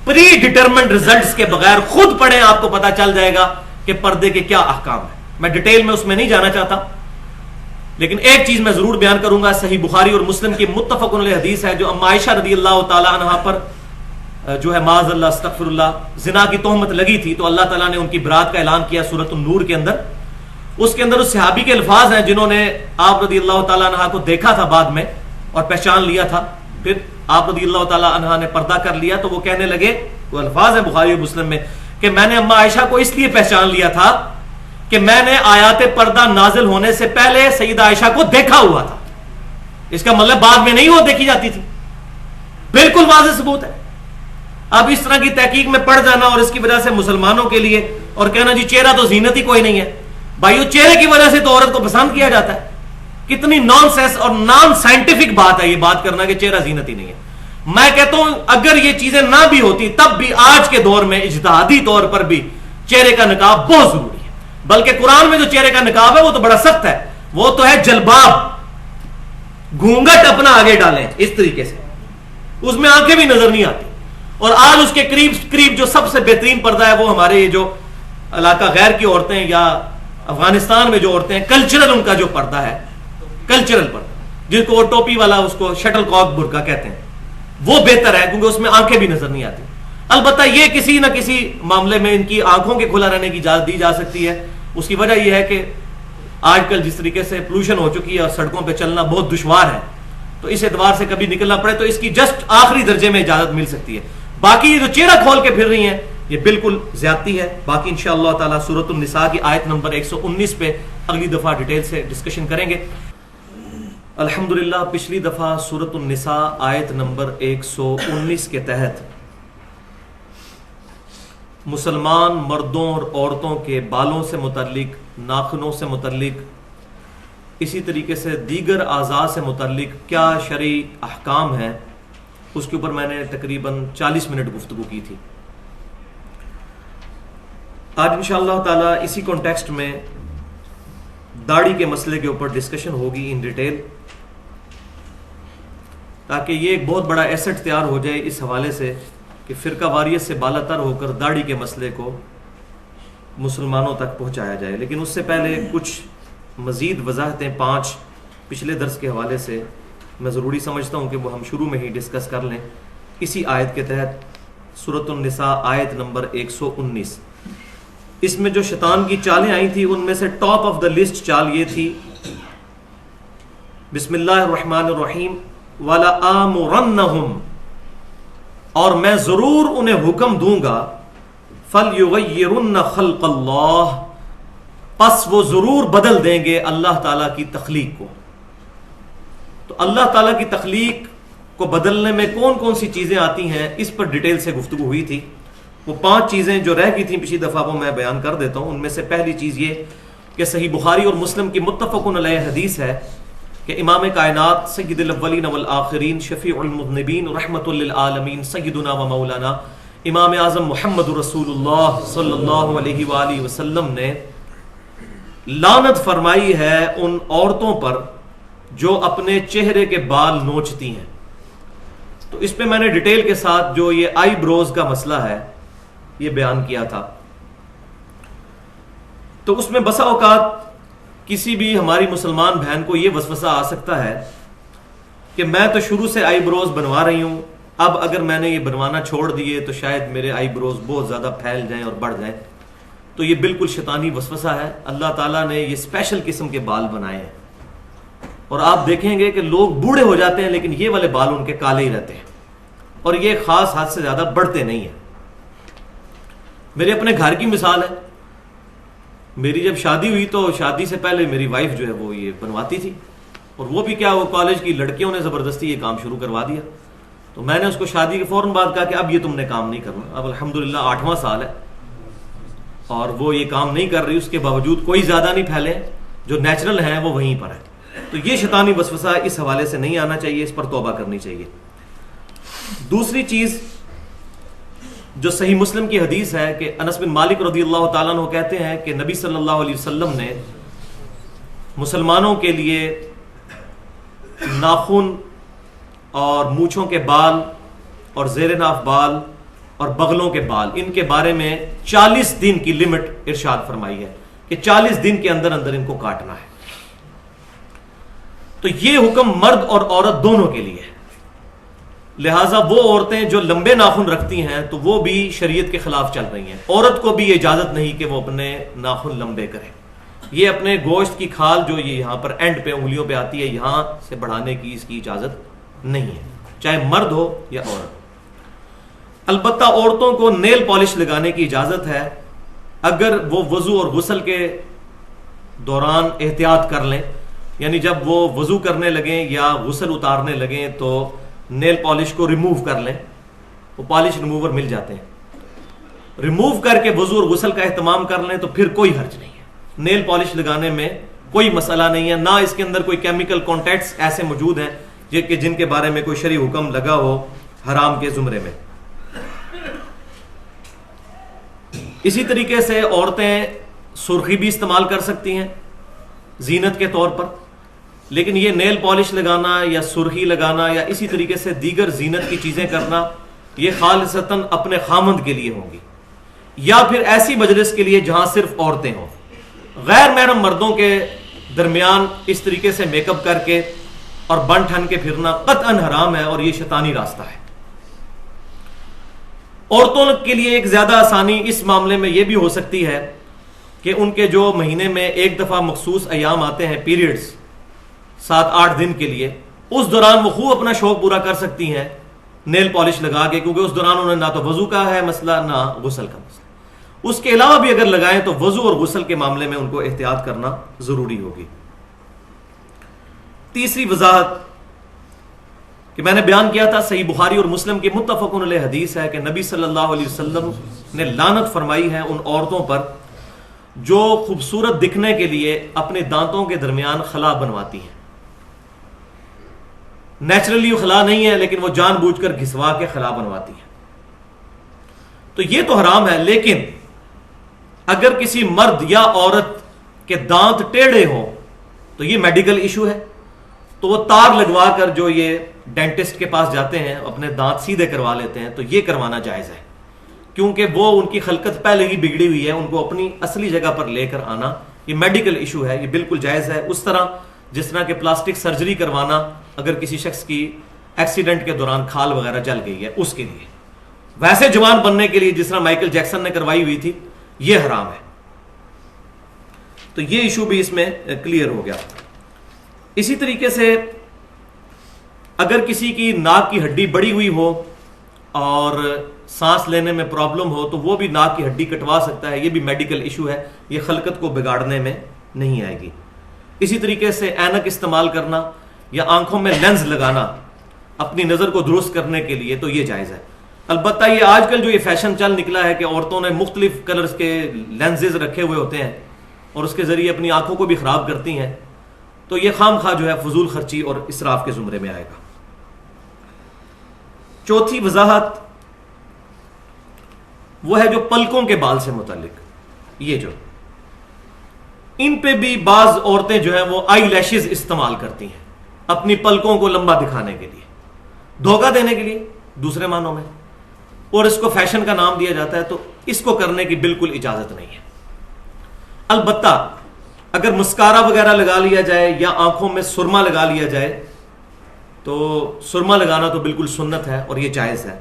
پری ڈیٹرمنڈ ریزلٹس کے بغیر خود پڑھیں، آپ کو پتا چل جائے گا کہ پردے کے کیا احکام ہیں. میں ڈیٹیل میں اس میں نہیں جانا چاہتا، لیکن ایک چیز میں ضرور بیان کروں گا، صحیح بخاری اور مسلم کی متفق علیہ حدیث ہے جو اما عائشہ رضی اللہ تعالی عنہا پر جو ہے معاذ اللہ استغفر اللہ زنا کی تہمت لگی تھی، تو اللہ تعالیٰ نے ان کی برات کا اعلان کیا سورۃ النور کے اندر. اس کے اندر اس صحابی کے الفاظ ہیں جنہوں نے آپ رضی اللہ تعالیٰ عنہ کو دیکھا تھا بعد میں اور پہچان لیا تھا، پھر آپ رضی اللہ تعالیٰ عنہ نے پردہ کر لیا تو وہ کہنے لگے، وہ الفاظ ہیں بخاری اور مسلم میں، کہ میں نے اما عائشہ کو اس لیے پہچان لیا تھا کہ میں نے آیات پردہ نازل ہونے سے پہلے سیدہ عائشہ کو دیکھا ہوا تھا. اس کا مطلب بعد میں نہیں وہ دیکھی جاتی تھی. بالکل واضح ثبوت ہے. اب اس طرح کی تحقیق میں پڑ جانا اور اس کی وجہ سے مسلمانوں کے لیے اور کہنا جی چہرہ تو زینت ہی کوئی نہیں ہے، بھائیو چہرے کی وجہ سے تو عورت کو پسند کیا جاتا ہے. کتنی نان سینس اور نان سائنٹیفک بات ہے یہ بات کرنا کہ چہرہ زینت ہی نہیں ہے. میں کہتا ہوں اگر یہ چیزیں نہ بھی ہوتی تب بھی آج کے دور میں اجتہادی طور پر بھی چہرے کا نقاب بہت ضروری ہے. بلکہ قرآن میں جو چہرے کا نقاب ہے وہ تو بڑا سخت ہے، وہ تو ہے جلباب، گھونگٹ اپنا آگے ڈالیں اس طریقے سے، اس میں آنکھیں بھی نظر نہیں آتی. اور آج اس کے قریب جو سب سے بہترین پردہ ہے وہ ہمارے یہ جو علاقہ غیر کی عورتیں یا افغانستان میں جو عورتیں ہیں، کلچرل ان کا جو پردہ ہے، کلچرل پردہ جس کو وہ ٹوپی والا اس کو شٹل کاک برقع کہتے ہیں، وہ بہتر ہے کیونکہ اس میں آنکھیں بھی نظر نہیں آتی. البتہ یہ کسی نہ کسی معاملے میں ان کی آنکھوں کے کھلا رہنے کی اجازت دی جا سکتی ہے. اس کی وجہ یہ ہے کہ آج کل جس طریقے سے پولوشن ہو چکی ہے اور سڑکوں پہ چلنا بہت دشوار ہے، تو اس اعتبار سے کبھی نکلنا پڑے تو اس کی جسٹ آخری درجے میں اجازت مل سکتی ہے. باقی جو چہرہ کھول کے پھر رہی ہیں یہ بالکل زیادتی ہے. باقی انشاءاللہ تعالی سورۃ النساء کی آیت نمبر 119 پہ اگلی دفعہ ڈیٹیل سے ڈسکشن کریں گے. الحمدللہ پچھلی دفعہ سورۃ النساء آیت نمبر 119 کے تحت مسلمان مردوں اور عورتوں کے بالوں سے متعلق، ناخنوں سے متعلق، اسی طریقے سے دیگر اعضاء سے متعلق کیا شرعی احکام ہیں، اس کے اوپر میں نے تقریباً 40 منٹ گفتگو کی تھی. آج انشاءاللہ تعالی اسی کانٹیکسٹ میں داڑھی کے مسئلے کے اوپر ڈسکشن ہوگی ان ڈیٹیل، تاکہ یہ ایک بہت بڑا ایسٹ تیار ہو جائے اس حوالے سے کہ فرقہ واریت سے بالا تر ہو کر داڑھی کے مسئلے کو مسلمانوں تک پہنچایا جائے. لیکن اس سے پہلے کچھ مزید وضاحتیں 5 پچھلے درس کے حوالے سے میں ضروری سمجھتا ہوں کہ وہ ہم شروع میں ہی ڈسکس کر لیں اسی آیت کے تحت. سورۃ النساء آیت نمبر 119، اس میں جو شیطان کی چالیں آئی تھی ان میں سے ٹاپ آف دا لسٹ چال یہ تھی، بسم اللہ الرحمن الرحیم، وَلَآمُرَنَّهُمْ، اور میں ضرور انہیں حکم دوں گا، فَلْيُغَيِّرُنَّ خَلْقَ اللَّهِ، پس وہ ضرور بدل دیں گے اللہ تعالیٰ کی تخلیق کو. تو اللہ تعالیٰ کی تخلیق کو بدلنے میں کون کون سی چیزیں آتی ہیں اس پر ڈیٹیل سے گفتگو ہوئی تھی. وہ 5 چیزیں جو رہ گئی تھیں پچھلی دفعہ وہ میں بیان کر دیتا ہوں. ان میں سے پہلی چیز یہ کہ صحیح بخاری اور مسلم کی متفق علیہ حدیث ہے کہ امام کائنات سید الاولین والآخرین شفیع المذنبین رحمت للعالمین سیدنا و مولانا امام اعظم محمد رسول اللہ صلی اللہ علیہ وآلہ وسلم نے لعنت فرمائی ہے ان عورتوں پر جو اپنے چہرے کے بال نوچتی ہیں. تو اس پہ میں نے ڈیٹیل کے ساتھ جو یہ آئی بروز کا مسئلہ ہے یہ بیان کیا تھا. تو اس میں بسا اوقات کسی بھی ہماری مسلمان بہن کو یہ وسوسہ آ سکتا ہے کہ میں تو شروع سے آئی بروز بنوا رہی ہوں، اب اگر میں نے یہ بنوانا چھوڑ دیے تو شاید میرے آئی بروز بہت زیادہ پھیل جائیں اور بڑھ جائیں. تو یہ بالکل شیطانی وسوسہ ہے. اللہ تعالیٰ نے یہ اسپیشل قسم کے بال بنائے ہیں اور آپ دیکھیں گے کہ لوگ بوڑھے ہو جاتے ہیں لیکن یہ والے بال ان کے کالے ہی رہتے ہیں اور یہ خاص حد سے زیادہ بڑھتے نہیں ہیں. میرے اپنے گھر کی مثال ہے، میری جب شادی ہوئی تو شادی سے پہلے میری وائف جو ہے وہ یہ بنواتی تھی، اور وہ بھی کیا، وہ کالج کی لڑکیوں نے زبردستی یہ کام شروع کروا دیا. تو میں نے اس کو شادی کے فوراً بعد کہا کہ اب یہ تم نے کام نہیں کرنا. اب الحمدللہ 8واں سال ہے اور وہ یہ کام نہیں کر رہی، اس کے باوجود کوئی زیادہ نہیں پھیلے، جو نیچرل ہیں وہ وہیں پر ہے. تو یہ شیطانی وسوسہ اس حوالے سے نہیں آنا چاہیے، اس پر توبہ کرنی چاہیے. دوسری چیز جو صحیح مسلم کی حدیث ہے کہ انس بن مالک رضی اللہ تعالیٰ عنہ کہتے ہیں کہ نبی صلی اللہ علیہ وسلم نے مسلمانوں کے لیے ناخن اور مونچھوں کے بال اور زیر ناف بال اور بغلوں کے بال، ان کے بارے میں 40 دن کی لمٹ ارشاد فرمائی ہے کہ 40 دن کے اندر اندر ان کو کاٹنا ہے. تو یہ حکم مرد اور عورت دونوں کے لیے ہے. لہٰذا وہ عورتیں جو لمبے ناخن رکھتی ہیں تو وہ بھی شریعت کے خلاف چل رہی ہیں. عورت کو بھی یہ اجازت نہیں کہ وہ اپنے ناخن لمبے کرے. یہ اپنے گوشت کی کھال جو یہ یہاں پر اینڈ پہ انگلیوں پہ آتی ہے یہاں سے بڑھانے کی اس کی اجازت نہیں ہے، چاہے مرد ہو یا عورت. البتہ عورتوں کو نیل پالش لگانے کی اجازت ہے اگر وہ وضو اور غسل کے دوران احتیاط کر لیں، یعنی جب وہ وضو کرنے لگیں یا غسل اتارنے لگیں تو نیل پالش کو ریموو کر لیں. وہ پالش ریموور مل جاتے ہیں، ریموو کر کے وضو اور غسل کا اہتمام کر لیں تو پھر کوئی حرج نہیں ہے. نیل پالش لگانے میں کوئی مسئلہ نہیں ہے، نہ اس کے اندر کوئی کیمیکل کانٹیکٹس ایسے موجود ہیں جن کے بارے میں کوئی شرعی حکم لگا ہو حرام کے زمرے میں. اسی طریقے سے عورتیں سرخی بھی استعمال کر سکتی ہیں زینت کے طور پر، لیکن یہ نیل پالش لگانا یا سرخی لگانا یا اسی طریقے سے دیگر زینت کی چیزیں کرنا یہ خالصتاً اپنے خامند کے لیے ہوں گی، یا پھر ایسی مجلس کے لیے جہاں صرف عورتیں ہوں. غیر محرم مردوں کے درمیان اس طریقے سے میک اپ کر کے اور بن ٹھن کے پھرنا قطعاً حرام ہے اور یہ شیطانی راستہ ہے. عورتوں کے لیے ایک زیادہ آسانی اس معاملے میں یہ بھی ہو سکتی ہے کہ ان کے جو مہینے میں ایک دفعہ مخصوص ایام آتے ہیں پیریڈز 7-8 دن کے لیے، اس دوران وہ خوب اپنا شوق پورا کر سکتی ہیں نیل پالش لگا کے، کیونکہ اس دوران انہوں نے نہ تو وضو کا ہے مسئلہ نہ غسل کا مسئلہ. اس کے علاوہ بھی اگر لگائیں تو وضو اور غسل کے معاملے میں ان کو احتیاط کرنا ضروری ہوگی. تیسری وضاحت کہ میں نے بیان کیا تھا، صحیح بخاری اور مسلم کی متفق علیہ حدیث ہے کہ نبی صلی اللہ علیہ وسلم نے لعنت فرمائی ہے ان عورتوں پر جو خوبصورت دکھنے کے لیے اپنے دانتوں کے درمیان خلا بنواتی ہیں. نیچرلی خلا نہیں ہے لیکن وہ جان بوجھ کر گھسوا کے خلا بنواتی ہیں. تو یہ تو حرام ہے، لیکن اگر کسی مرد یا عورت کے دانت ٹیڑھے ہوں تو یہ میڈیکل ایشو ہے، تو وہ تار لگوا کر جو یہ ڈینٹسٹ کے پاس جاتے ہیں اپنے دانت سیدھے کروا لیتے ہیں تو یہ کروانا جائز ہے، کیونکہ وہ ان کی خلقت پہلے ہی بگڑی ہوئی ہے، ان کو اپنی اصلی جگہ پر لے کر آنا یہ میڈیکل ایشو ہے، یہ بالکل جائز ہے. اس طرح جس طرح کہ پلاسٹک سرجری کروانا اگر کسی شخص کی ایکسیڈنٹ کے دوران کھال وغیرہ جل گئی ہے اس کے لیے، ویسے جوان بننے کے لیے جس طرح مائیکل جیکسن نے کروائی ہوئی تھی یہ حرام ہے. تو یہ ایشو بھی اس میں کلیئر ہو گیا. اسی طریقے سے اگر کسی کی ناک کی ہڈی بڑی ہوئی ہو اور سانس لینے میں پرابلم ہو تو وہ بھی ناک کی ہڈی کٹوا سکتا ہے، یہ بھی میڈیکل ایشو ہے، یہ خلقت کو بگاڑنے میں نہیں آئے گی. اسی طریقے سے اینک استعمال کرنا یا آنکھوں میں لینز لگانا اپنی نظر کو درست کرنے کے لیے تو یہ جائز ہے. البتہ یہ آج کل جو یہ فیشن چل نکلا ہے کہ عورتوں نے مختلف کلرز کے لینزز رکھے ہوئے ہوتے ہیں اور اس کے ذریعے اپنی آنکھوں کو بھی خراب کرتی ہیں، تو یہ خام خواہ جو ہے فضول خرچی اور اسراف کے زمرے میں آئے گا. چوتھی وضاحت وہ ہے جو پلکوں کے بال سے متعلق، یہ جو ان پہ بھی بعض عورتیں جو ہیں وہ آئی لیشز استعمال کرتی ہیں اپنی پلکوں کو لمبا دکھانے کے لیے، دھوکہ دینے کے لیے دوسرے معنوں میں، اور اس کو فیشن کا نام دیا جاتا ہے. تو اس کو کرنے کی بالکل اجازت نہیں ہے. البتہ اگر مسکارا وغیرہ لگا لیا جائے یا آنکھوں میں سرما لگا لیا جائے تو سرما لگانا تو بالکل سنت ہے اور یہ جائز ہے.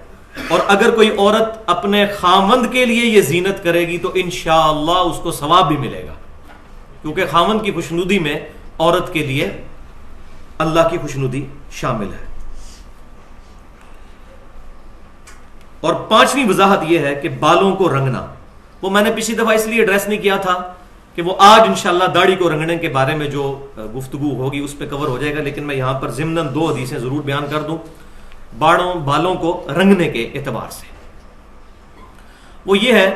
اور اگر کوئی عورت اپنے خاوند کے لیے یہ زینت کرے گی تو انشاءاللہ اس کو ثواب بھی ملے گا، کیونکہ خاوند کی خوشنودی میں عورت کے لیے اللہ کی خوشنودی شامل ہے. اور پانچویں وضاحت یہ ہے کہ بالوں کو رنگنا، وہ میں نے پچھلی دفعہ اس لیے ایڈریس نہیں کیا تھا کہ وہ آج انشاءاللہ داڑھی کو رنگنے کے بارے میں جو گفتگو ہوگی اس پہ کور ہو جائے گا، لیکن میں یہاں پر ضمناً 2 حدیثیں ضرور بیان کر دوں بالوں کو رنگنے کے اعتبار سے. وہ یہ ہے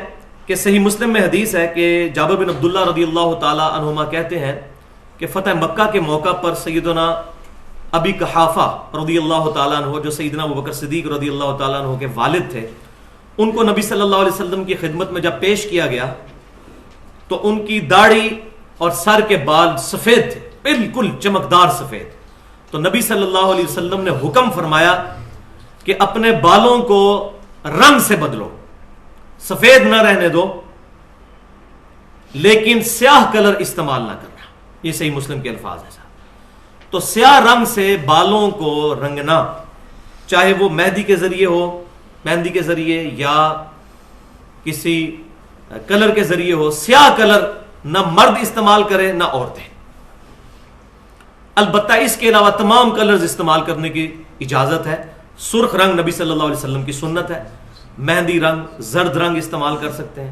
کہ صحیح مسلم میں حدیث ہے کہ جابر بن عبداللہ رضی اللہ تعالی عنہما کہتے ہیں کہ فتح مکہ کے موقع پر سیدنا ابی قحافہ رضی اللہ تعالیٰ عنہ جو سیدنا ابوبکر صدیق رضی اللہ تعالیٰ عنہ کے والد تھے، ان کو نبی صلی اللہ علیہ وسلم کی خدمت میں جب پیش کیا گیا تو ان کی داڑھی اور سر کے بال سفید تھے، بالکل چمکدار سفید. تو نبی صلی اللہ علیہ وسلم نے حکم فرمایا کہ اپنے بالوں کو رنگ سے بدلو، سفید نہ رہنے دو لیکن سیاہ کلر استعمال نہ کرنا. یہ صحیح مسلم کے الفاظ ہیں. تو سیاہ رنگ سے بالوں کو رنگنا، چاہے وہ مہندی کے ذریعے یا کسی کلر کے ذریعے ہو، سیاہ کلر نہ مرد استعمال کرے نہ عورتیں۔ البتہ اس کے علاوہ تمام کلرز استعمال کرنے کی اجازت ہے۔ سرخ رنگ نبی صلی اللہ علیہ وسلم کی سنت ہے، مہندی رنگ، زرد رنگ استعمال کر سکتے ہیں،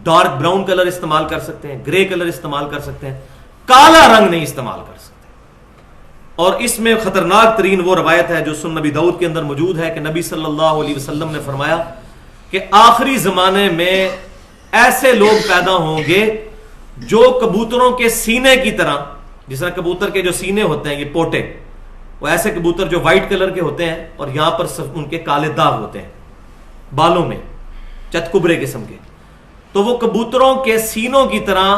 ڈارک براؤن کلر استعمال کر سکتے ہیں، گرے کلر استعمال کر سکتے ہیں، کالا رنگ نہیں استعمال کر سکتے۔ اور اس میں خطرناک ترین وہ روایت ہے جو سنن نبی داؤد کے اندر موجود ہے کہ نبی صلی اللہ علیہ وسلم نے فرمایا کہ آخری زمانے میں ایسے لوگ پیدا ہوں گے جو کبوتروں کے سینے کی طرح، جس طرح کبوتر کے جو سینے ہوتے ہیں یہ پوٹے، وہ ایسے کبوتر جو وائٹ کلر کے ہوتے ہیں اور یہاں پر ان کے کالے داغ ہوتے ہیں بالوں میں، چتکبرے قسم کے، تو وہ کبوتروں کے سینوں کی طرح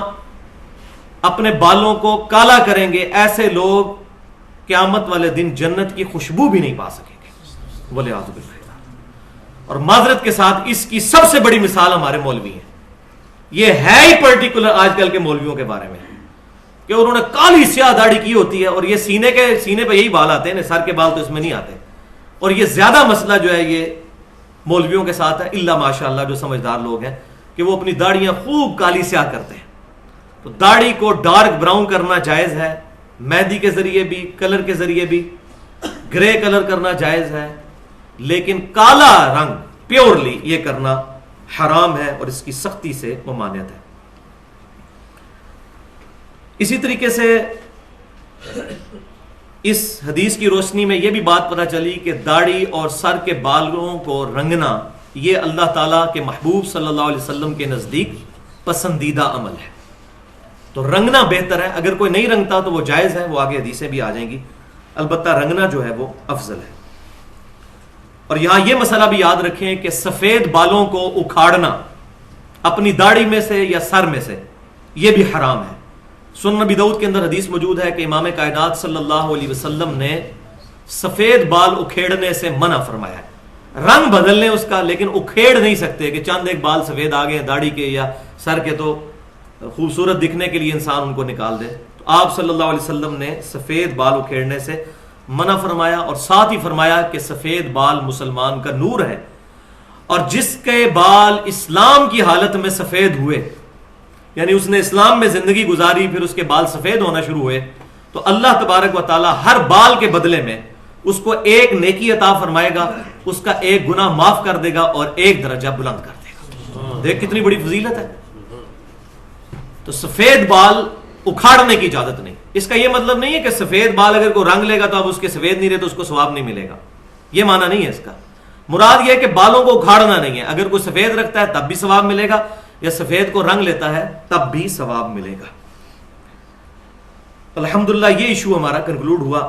اپنے بالوں کو کالا کریں گے۔ ایسے لوگ قیامت والے دن جنت کی خوشبو بھی نہیں پا سکیں گے، والعیاذ باللہ۔ اور معذرت کے ساتھ اس کی سب سے بڑی مثال ہمارے مولوی ہیں۔ یہ ہے ہی پرٹیکولر آج کل کے مولویوں کے بارے میں کہ انہوں نے کالی سیاہ داڑھی کی ہوتی ہے اور یہ سینے پہ یہی بال آتے ہیں، سر کے بال تو اس میں نہیں آتے، اور یہ زیادہ مسئلہ جو ہے یہ مولویوں کے ساتھ ہے، الا ماشاء اللہ جو سمجھدار لوگ ہیں کہ وہ اپنی داڑیاں خوب کالی سیاہ کرتے ہیں۔ تو داڑھی کو ڈارک براؤن کرنا جائز ہے، مہندی کے ذریعے بھی، کلر کے ذریعے بھی، گرے کلر کرنا جائز ہے، لیکن کالا رنگ پیورلی یہ کرنا حرام ہے اور اس کی سختی سے ممانعت ہے۔ اسی طریقے سے اس حدیث کی روشنی میں یہ بھی بات پتہ چلی کہ داڑھی اور سر کے بالوں کو رنگنا یہ اللہ تعالیٰ کے محبوب صلی اللہ علیہ وسلم کے نزدیک پسندیدہ عمل ہے، تو رنگنا بہتر ہے۔ اگر کوئی نہیں رنگتا تو وہ جائز ہے، وہ آگے حدیثیں بھی آ جائیں گی، البتہ رنگنا جو ہے وہ افضل ہے۔ اور یہاں یہ مسئلہ بھی یاد رکھیں کہ سفید بالوں کو اکھاڑنا اپنی داڑھی میں سے یا سر میں سے یہ بھی حرام ہے۔ سنن نبی داؤد کے اندر حدیث موجود ہے کہ امام کائنات صلی اللہ علیہ وسلم نے سفید بال اکھیڑنے سے منع فرمایا ہے، رنگ بدل لیں اس کا لیکن اکھیڑ نہیں سکتے کہ چند ایک بال سفید آ گئے داڑھی کے یا سر کے تو خوبصورت دکھنے کے لیے انسان ان کو نکال دے۔ تو آپ صلی اللہ علیہ وسلم نے سفید بال اکھیڑنے سے منع فرمایا، اور ساتھ ہی فرمایا کہ سفید بال مسلمان کا نور ہے، اور جس کے بال اسلام کی حالت میں سفید ہوئے، یعنی اس نے اسلام میں زندگی گزاری پھر اس کے بال سفید ہونا شروع ہوئے، تو اللہ تبارک و تعالی ہر بال کے بدلے میں اس کو ایک نیکی عطا فرمائے گا، اس کا ایک گناہ معاف کر دے گا اور ایک درجہ بلند کر دے گا۔ دیکھ کتنی بڑی فضیلت ہے۔ تو سفید بال اکھاڑنے کی اجازت نہیں۔ اس کا یہ مطلب نہیں ہے کہ سفید بال اگر کوئی رنگ لے گا تو اب اس کے سفید نہیں رہے تو اس کو ثواب نہیں ملے گا، یہ معنی نہیں ہے اس کا۔ مراد یہ ہے کہ بالوں کو اکھاڑنا نہیں ہے، اگر کوئی سفید رکھتا ہے تب بھی ثواب ملے گا، یا سفید کو رنگ لیتا ہے تب بھی ثواب ملے گا۔ الحمدللہ یہ ایشو ہمارا کنکلوڈ ہوا۔